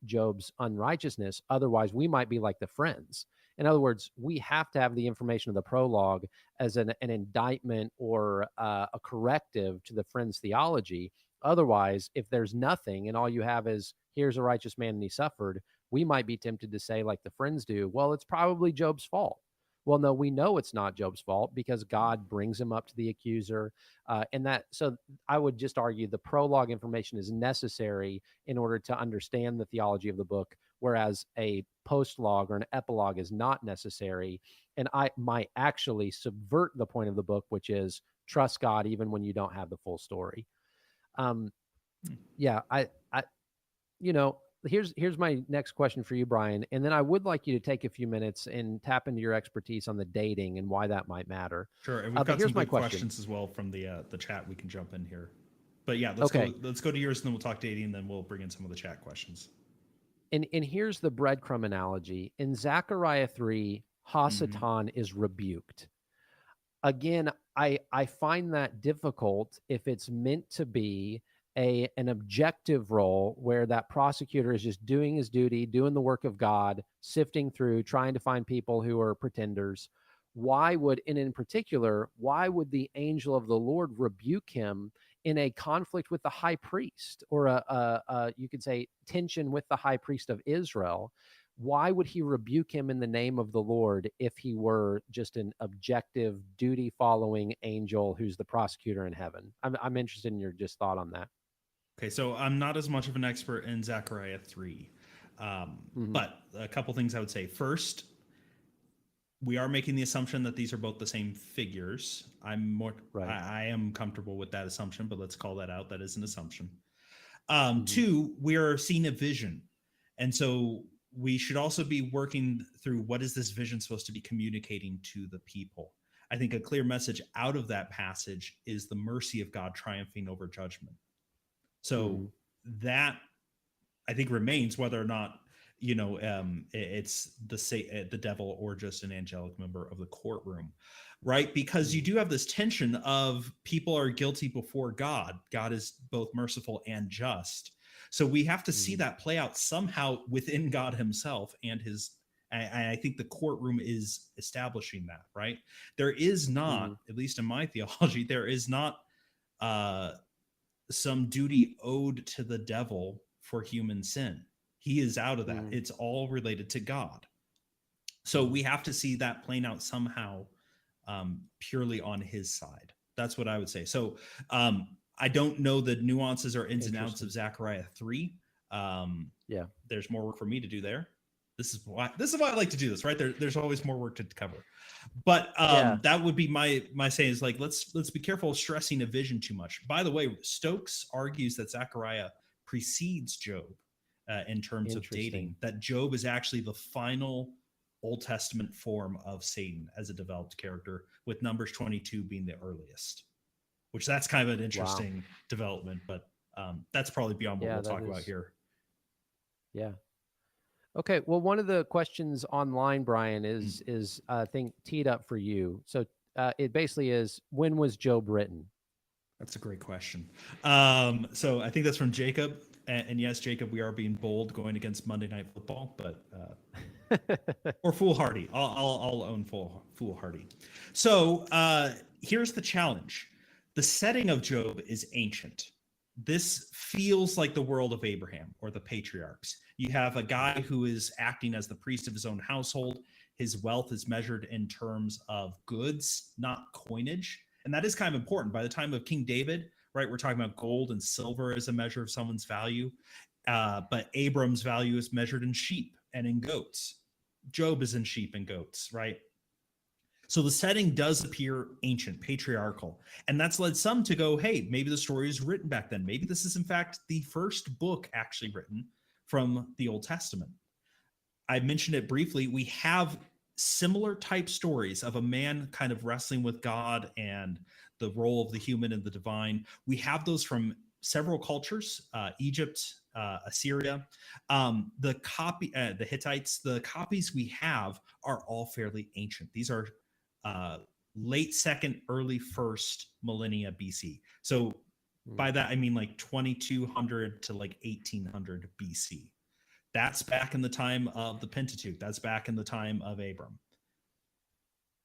Job's unrighteousness. Otherwise, we might be like the friends. In other words, we have to have the information of the prologue as an indictment or a corrective to the friends' theology. Otherwise, if there's nothing and all you have is here's a righteous man and he suffered, we might be tempted to say, like the friends do, well, it's probably Job's fault. Well, no, we know it's not Job's fault because God brings him up to the accuser. So I would just argue the prologue information is necessary in order to understand the theology of the book, whereas a postlogue or an epilogue is not necessary. And I might actually subvert the point of the book, which is trust God even when you don't have the full story. Yeah, here's my next question for you, Brian, and then I would like you to take a few minutes and tap into your expertise on the dating and why that might matter. Sure, and we've got some good questions as well from the chat. We can jump in here, but yeah, let's go to yours, and then we'll talk dating, and then we'll bring in some of the chat questions. And here's the breadcrumb analogy in Zechariah 3. Hasatan is rebuked. Again, I find that difficult if it's meant to be an objective role where that prosecutor is just doing his duty, doing the work of God, sifting through, trying to find people who are pretenders. Why would the angel of the Lord rebuke him in a conflict with the high priest, or you could say tension with the high priest of Israel? Why would he rebuke him in the name of the Lord if he were just an objective, duty-following angel who's the prosecutor in heaven? I'm interested in your just thought on that. Okay, so I'm not as much of an expert in Zechariah 3, but a couple things I would say. First, we are making the assumption that these are both the same figures. I am comfortable with that assumption, but let's call that out. That is an assumption. Two, we are seeing a vision. And so we should also be working through what is this vision supposed to be communicating to the people. I think a clear message out of that passage is the mercy of God triumphing over judgment. So that, I think, remains whether or not it's the devil or just an angelic member of the courtroom, right? Because you do have this tension of people are guilty before God. God is both merciful and just. So we have to see that play out somehow within God himself and his. I think the courtroom is establishing that, right? There is not, at least in my theology, there is not some duty owed to the devil for human sin. He is out of that. It's all related to God. So we have to see that playing out somehow, purely on his side. That's what I would say. So I don't know the nuances or ins and outs of Zechariah 3. There's more work for me to do there. This is why I like to do this, right? There's always more work to cover. But that would be my saying is, like, let's be careful of stressing a vision too much. By the way, Stokes argues that Zechariah precedes Job in terms of dating, that Job is actually the final Old Testament form of Satan as a developed character, with Numbers 22 being the earliest, which that's kind of an interesting development, but that's probably beyond what we'll talk about here. Yeah. Okay. Well, one of the questions online, Brian, is I think teed up for you. So it basically is, when was Job written? That's a great question. So I think that's from Jacob. And yes, Jacob, we are being bold going against Monday Night Football, but or foolhardy. I'll own foolhardy. So here's the challenge: the setting of Job is ancient. This feels like the world of Abraham or the patriarchs. You have a guy who is acting as the priest of his own household. His wealth is measured in terms of goods, not coinage. And that is kind of important. By the time of King David, right, we're talking about gold and silver as a measure of someone's value. But Abram's value is measured in sheep and in goats. Job is in sheep and goats, right? So the setting does appear ancient, patriarchal. And that's led some to go, hey, maybe the story is written back then. Maybe this is, in fact, the first book actually written from the Old Testament. I mentioned it briefly. We have similar type stories of a man kind of wrestling with God and the role of the human and the divine. We have those from several cultures, Egypt, Assyria, the Hittites. The copies we have are all fairly ancient. These are late second, early first millennia BC. So by that I mean like 2200 to like 1800 BC. That's back in the time of the Pentateuch. That's back in the time of Abram.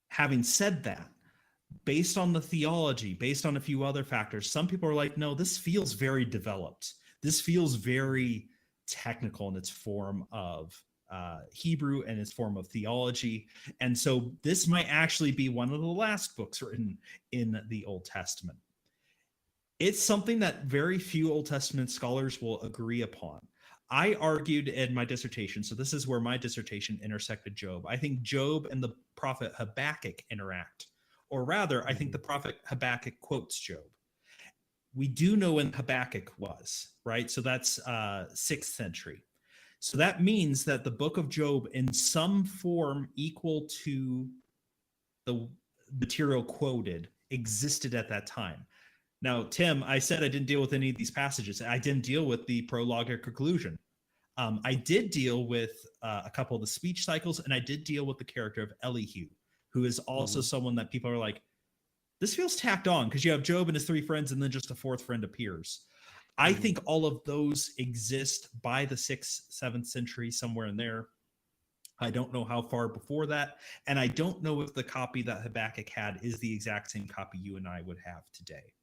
Having said that, based on the theology, based on a few other factors, some people are like, no, this feels very developed. This feels very technical in its form of Hebrew and its form of theology. And so this might actually be one of the last books written in the Old Testament. It's something that very few Old Testament scholars will agree upon. I argued in my dissertation, so this is where my dissertation intersected Job. I think Job and the prophet Habakkuk interact, or rather, I think the prophet Habakkuk quotes Job. We do know when Habakkuk was, right? So that's 6th century. So that means that the book of Job, in some form equal to the material quoted, existed at that time. Now, Tim, I said I didn't deal with any of these passages. I didn't deal with the prologue or conclusion. I did deal with a couple of the speech cycles, and I did deal with the character of Elihu, who is also someone that people are like, this feels tacked on because you have Job and his 3 friends, and then just a 4th friend appears. I think all of those exist by the 6th, 7th century, somewhere in there. I don't know how far before that, and I don't know if the copy that Habakkuk had is the exact same copy you and I would have today.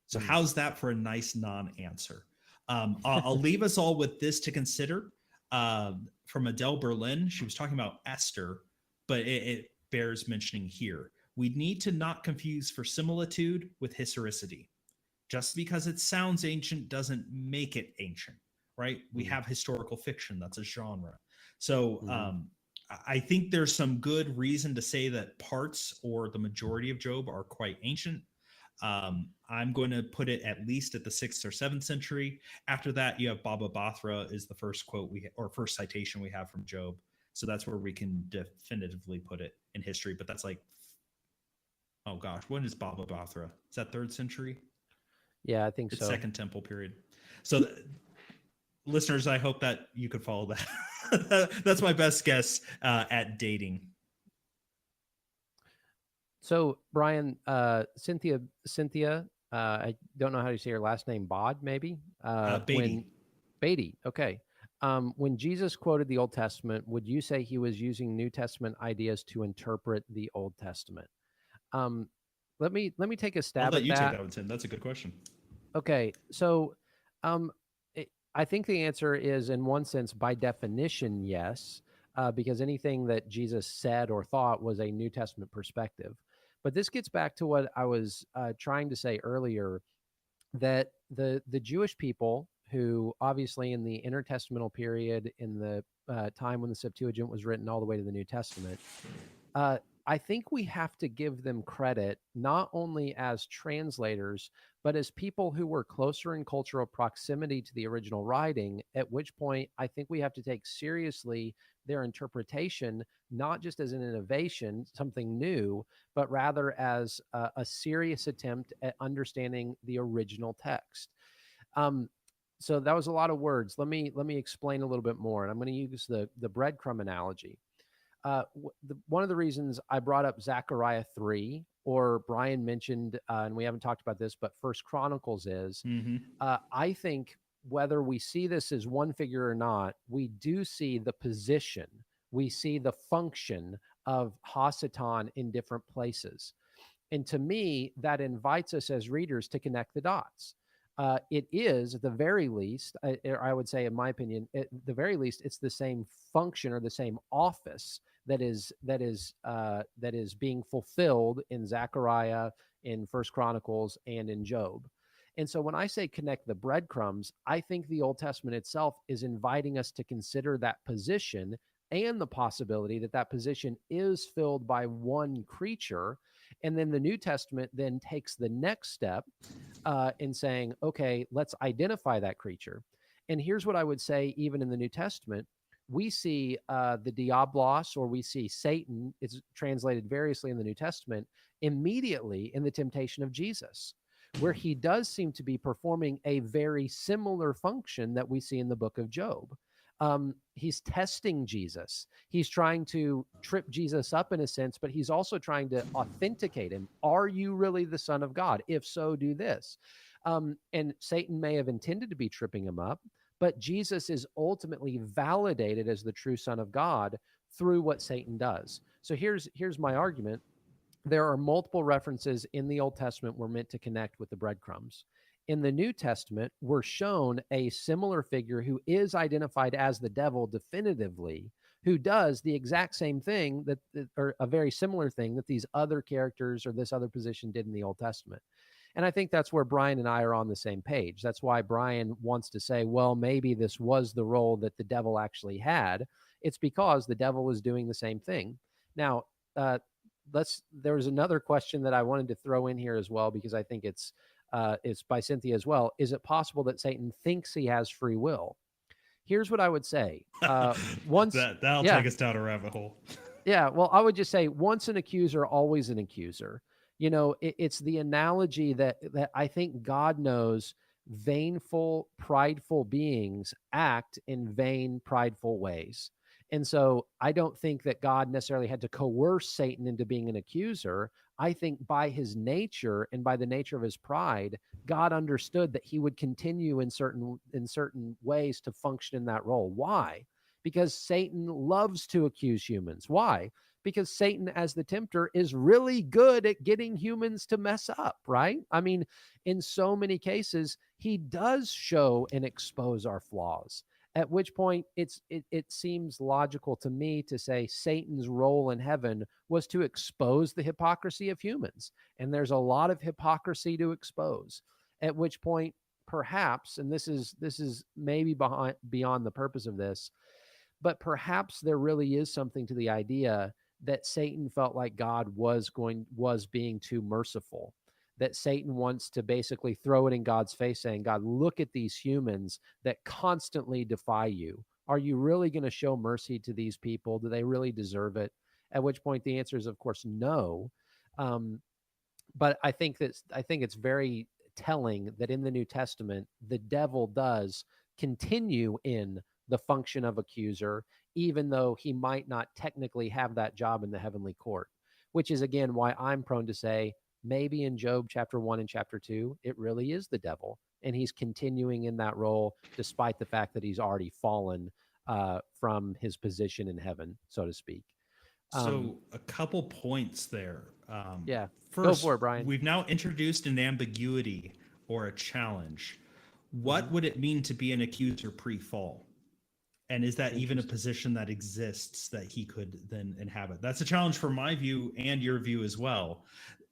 So how's that for a nice non-answer? I'll leave us all with this to consider. From Adele Berlin, she was talking about Esther, but it bears mentioning here. We need to not confuse verisimilitude with historicity. Just because it sounds ancient doesn't make it ancient, right? We have historical fiction. That's a genre. So I think there's some good reason to say that parts or the majority of Job are quite ancient. I'm going to put it at least at the 6th or 7th century. After that, you have Baba Bathra is the first quote or first citation we have from Job. So that's where we can definitively put it in history. But that's like, oh gosh, when is Baba Bathra? Is that 3rd century? Yeah, I think it's so. Second Temple period. So listeners, I hope that you could follow that. That's my best guess at dating. So Brian, Cynthia, I don't know how to say her last name. Bod, maybe. Beatty. Beatty. Okay. When Jesus quoted the Old Testament, would you say he was using New Testament ideas to interpret the Old Testament? Let me take a stab I'll let at you that. take that one, Tim. That's a good question. Okay, so I think the answer is, in one sense, by definition, yes, because anything that Jesus said or thought was a New Testament perspective. But this gets back to what I was trying to say earlier, that the Jewish people, who obviously in the intertestamental period, in the time when the Septuagint was written all the way to the New Testament, I think we have to give them credit not only as translators, but as people who were closer in cultural proximity to the original writing, at which point I think we have to take seriously their interpretation, not just as an innovation, something new, but rather as a serious attempt at understanding the original text. So that was a lot of words. Let me explain a little bit more, and I'm going to use the breadcrumb analogy. One of the reasons I brought up Zechariah 3, or Brian mentioned, and we haven't talked about this, but First Chronicles is, I think whether we see this as one figure or not, we do see the position, we see the function of Hasatan in different places. And to me, that invites us as readers to connect the dots. It is, at the very least, I would say, in my opinion, at the very least, it's the same function or the same office that is being fulfilled in Zechariah, in First Chronicles, and in Job. And so when I say connect the breadcrumbs, I think the Old Testament itself is inviting us to consider that position and the possibility that that position is filled by one creature. And then the New Testament then takes the next step in saying, okay, let's identify that creature. And here's what I would say, even in the New Testament, we see the diablos, or we see Satan, it's translated variously in the New Testament, immediately in the temptation of Jesus, where he does seem to be performing a very similar function that we see in the book of Job. He's testing Jesus. He's trying to trip Jesus up in a sense, but he's also trying to authenticate him. Are you really the Son of God? If so, do this. And Satan may have intended to be tripping him up, but Jesus is ultimately validated as the true Son of God through what Satan does. So here's my argument. There are multiple references in the Old Testament we're meant to connect with the breadcrumbs. In the New Testament, we're shown a similar figure who is identified as the devil definitively, who does the exact same thing or a very similar thing that these other characters or this other position did in the Old Testament. And I think that's where Brian and I are on the same page. That's why Brian wants to say, well, maybe this was the role that the devil actually had. It's because the devil is doing the same thing. Now, there was another question that I wanted to throw in here as well, because I think it's by Cynthia as well. Is it possible that Satan thinks he has free will? Here's what I would say. That'll take us down a rabbit hole. Yeah, well, I would just say, once an accuser, always an accuser. You know, it's the analogy that I think God knows vainful, prideful beings act in vain, prideful ways. And so I don't think that God necessarily had to coerce Satan into being an accuser. I think by his nature and by the nature of his pride, God understood that he would continue in certain ways to function in that role. Why? Because Satan loves to accuse humans. Why? Because Satan, as the tempter, is really good at getting humans to mess up, right? I mean, in so many cases, he does show and expose our flaws. At which point, it seems logical to me to say Satan's role in heaven was to expose the hypocrisy of humans. And there's a lot of hypocrisy to expose. At which point, perhaps, and this is maybe beyond the purpose of this, but perhaps there really is something to the idea that Satan felt like God was being too merciful, that Satan wants to basically throw it in God's face, saying, God, look at these humans that constantly defy you. Are you really going to show mercy to these people? Do they really deserve it? At which point the answer is, of course, no. But I think it's very telling that in the New Testament, the devil does continue in the function of accuser, even though he might not technically have that job in the heavenly court, which is, again, why I'm prone to say maybe in Job chapter 1 and chapter 2, it really is the devil, and he's continuing in that role despite the fact that he's already fallen from his position in heaven, so to speak. So a couple points there. Yeah, first, go for it, Brian. We've now introduced an ambiguity or a challenge. What would it mean to be an accuser pre-fall? And is that even a position that exists that he could then inhabit? That's a challenge for my view and your view as well.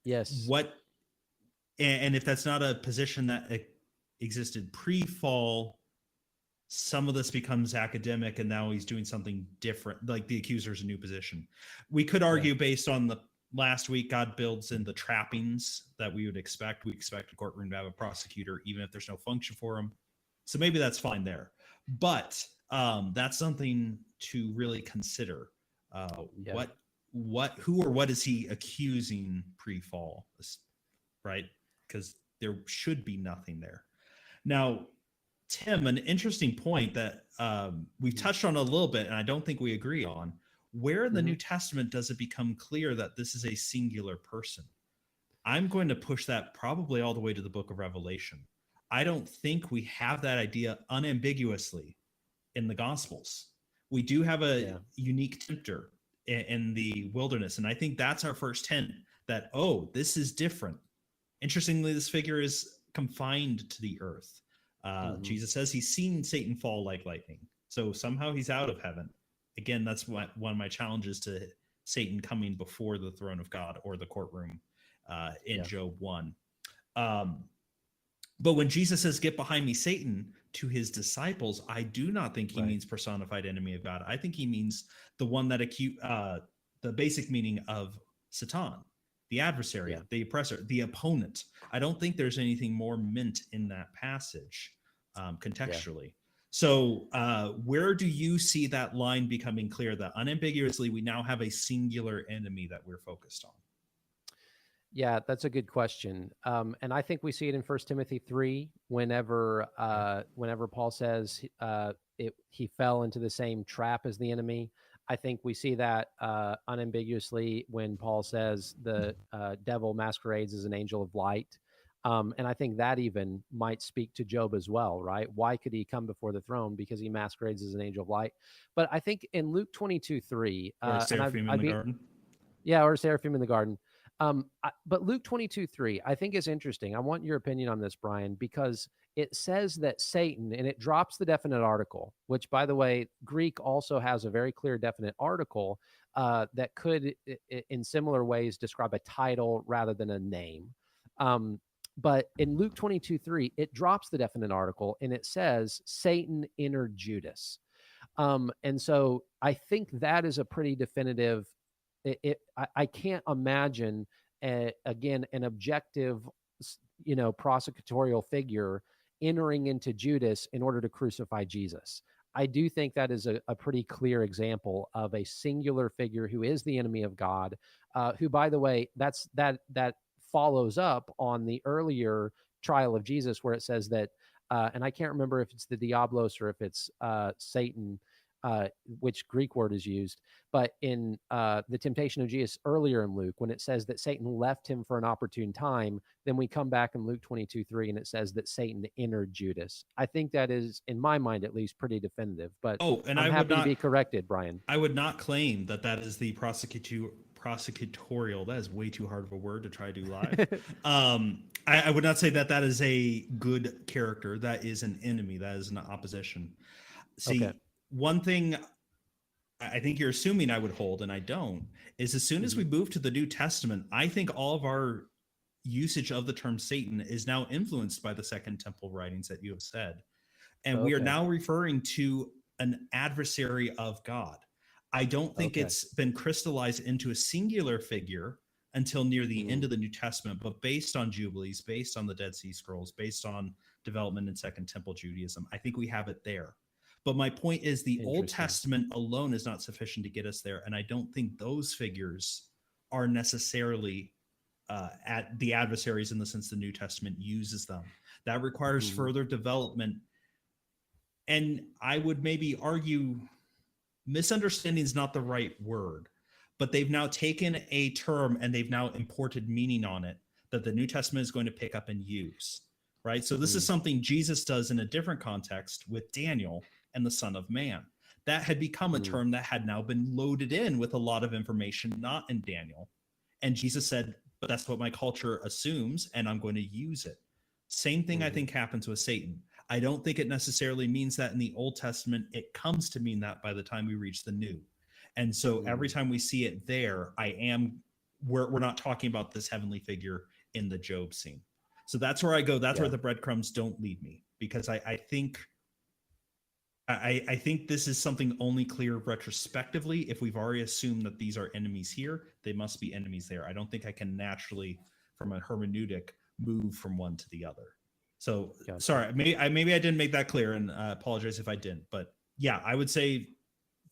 Yes. And if that's not a position that existed pre-fall, some of this becomes academic, and now he's doing something different. Like the accuser's a new position. We could argue based on the last week, God builds in the trappings that we would expect. We expect a courtroom to have a prosecutor, even if there's no function for him. So maybe that's fine there. But that's something to really consider. Who or what is he accusing pre-fall, right? Because there should be nothing there. Now, Tim, an interesting point that we've touched on a little bit, and I don't think we agree on. Where in the Mm-hmm. New Testament does it become clear that this is a singular person? I'm going to push that probably all the way to the book of Revelation. I don't think we have that idea unambiguously in the Gospels. We do have a Yeah. unique tempter in the wilderness, and I think that's our first hint that, oh, this is different. Interestingly, this figure is confined to the earth. Mm-hmm. Jesus says he's seen Satan fall like lightning. So somehow he's out of heaven. Again, that's one of my challenges to Satan coming before the throne of God or the courtroom in Yeah. Job 1. But when Jesus says, "Get behind me, Satan," to his disciples, I do not think he Right. means personified enemy of God. I think he means the one that the basic meaning of Satan, the adversary, Yeah. the oppressor, the opponent. I don't think there's anything more meant in that passage Yeah. contextually. So, where do you see that line becoming clear that unambiguously we now have a singular enemy that we're focused on? Yeah, that's a good question. And I think we see it in First Timothy 3 whenever Paul says he fell into the same trap as the enemy. I think we see that unambiguously when Paul says the devil masquerades as an angel of light. And I think that even might speak to Job as well, right? Why could he come before the throne? Because he masquerades as an angel of light. But I think in Luke 22:3, Or a and seraphim in I'd the be, garden? yeah, or seraphim in the garden. But Luke 22:3, I think is interesting. I want your opinion on this, Brian, because it says that Satan, and it drops the definite article, which, by the way, Greek also has a very clear definite article that could, in similar ways, describe a title rather than a name. But in Luke 22:3, it drops the definite article and it says Satan entered Judas. And so I think that is a pretty definitive. I can't imagine again an objective, prosecutorial figure entering into Judas in order to crucify Jesus. I do think that is a pretty clear example of a singular figure who is the enemy of God. Who, by the way, that follows up on the earlier trial of Jesus, where it says that, and I can't remember if it's the Diablos or if it's Satan, which Greek word is used, but in the temptation of Jesus earlier in Luke, when it says that Satan left him for an opportune time, then we come back in Luke 22:3 and it says that Satan entered Judas. I think that is, in my mind at least, pretty definitive, but Oh, and I'm happy to be corrected, Brian. I would not claim that that is the prosecutorial. That is way too hard of a word to try to do live. I would not say that that is a good character. That is an enemy. That is an opposition. See, Okay. one thing I think you're assuming I would hold, and I don't, is as soon as we move to the New Testament, I think all of our usage of the term Satan is now influenced by the Second Temple writings that you have said. And we are Okay. now referring to an adversary of God. I don't think Okay. it's been crystallized into a singular figure until near the end of the New Testament, but based on Jubilees, based on the Dead Sea Scrolls, based on development in Second Temple Judaism, I think we have it there. But my point is the Old Interesting. Testament alone is not sufficient to get us there. And I don't think those figures are necessarily at the adversaries in the sense the New Testament uses them. That requires further development. And I would maybe argue misunderstanding is not the right word, but they've now taken a term and they've now imported meaning on it that the New Testament is going to pick up and use, right? So this is something Jesus does in a different context with Daniel and the Son of Man. That had become a term that had now been loaded in with a lot of information not in Daniel. And Jesus said, but that's what my culture assumes, and I'm going to use it. Same thing I think happens with Satan. I don't think it necessarily means that in the Old Testament. It comes to mean that by the time we reach the New. And so every time we see it there, we're not talking about this heavenly figure in the Job scene. So that's where I go. That's where the breadcrumbs don't lead me, because I think this is something only clear retrospectively. If we've already assumed that these are enemies here, they must be enemies there. I don't think I can naturally, from a hermeneutic, move from one to the other. So sorry, maybe I didn't make that clear, and I apologize if I didn't. But yeah, I would say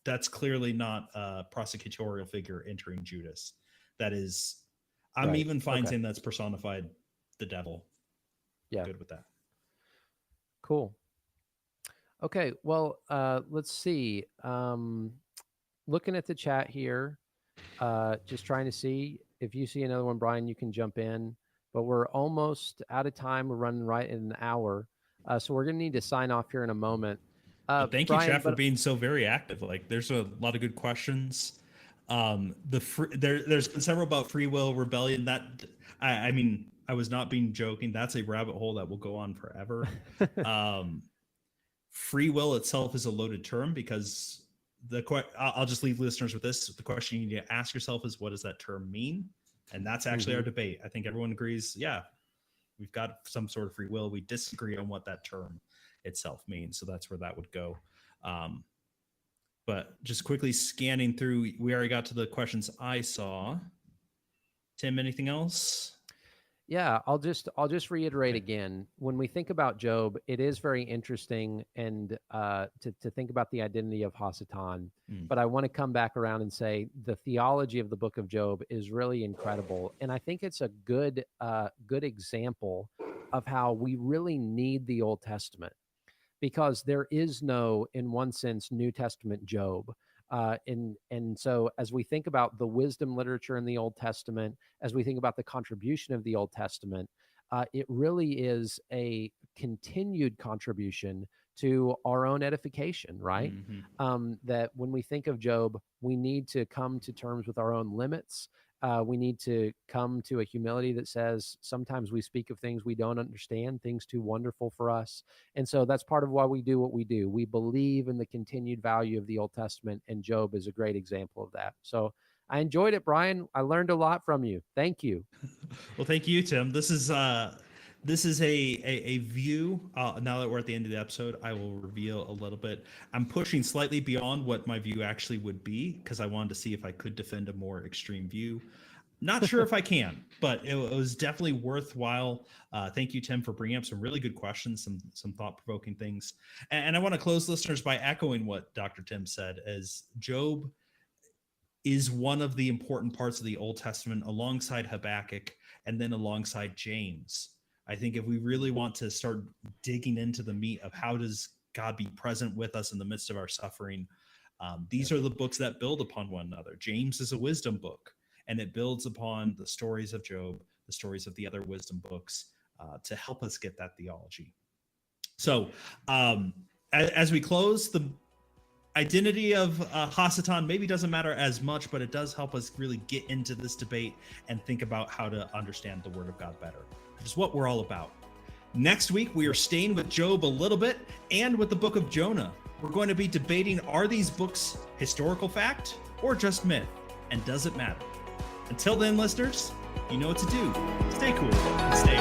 that's clearly not a prosecutorial figure entering Judas. That is, I'm even fine saying that's personified the devil. Yeah. Good with that. Cool. Okay, well, let's see. Looking at the chat here, just trying to see if you see another one, Brian, you can jump in. But we're almost out of time. We're running right in an hour, so we're gonna need to sign off here in a moment. But thank you, Brian, chat, for but being so very active. Like, there's a lot of good questions. There's been several about free will, rebellion. That I mean, I was not being joking. That's a rabbit hole that will go on forever. Free will itself is a loaded term because I'll just leave listeners with this. The question you need to ask yourself is, what does that term mean? And that's actually our debate. I think everyone agrees, yeah, we've got some sort of free will. We disagree on what that term itself means. So that's where that would go. But just quickly scanning through, we already got to the questions I saw. Tim, anything else? Yeah, I'll just reiterate again. When we think about Job, it is very interesting and to think about the identity of Hasatan. But I want to come back around and say the theology of the book of Job is really incredible, and I think it's a good example of how we really need the Old Testament, because there is no, in one sense, New Testament Job. And so as we think about the wisdom literature in the Old Testament, as we think about the contribution of the Old Testament, it really is a continued contribution to our own edification, right? That when we think of Job, we need to come to terms with our own limits. We need to come to a humility that says sometimes we speak of things we don't understand, things too wonderful for us. And so that's part of why we do what we do. We believe in the continued value of the Old Testament, and Job is a great example of that. So I enjoyed it, Brian. I learned a lot from you. Thank you. Well, thank you, Tim. This is a view. Now that we're at the end of the episode, I will reveal a little bit. I'm pushing slightly beyond what my view actually would be, because I wanted to see if I could defend a more extreme view. Not sure if I can, but it was definitely worthwhile. Thank you, Tim, for bringing up some really good questions, some thought-provoking things. And I want to close, listeners, by echoing what Dr. Tim said, as Job is one of the important parts of the Old Testament, alongside Habakkuk and then alongside James. I think if we really want to start digging into the meat of how does God be present with us in the midst of our suffering, these are the books that build upon one another. James is a wisdom book, and it builds upon the stories of Job, the stories of the other wisdom books, to help us get that theology. So as we close, the identity of Hasatan maybe doesn't matter as much, but it does help us really get into this debate and think about how to understand the Word of God better, which is what we're all about. Next week, we are staying with Job a little bit and with the book of Jonah. We're going to be debating, are these books historical fact or just myth? And does it matter? Until then, listeners, you know what to do. Stay cool and stay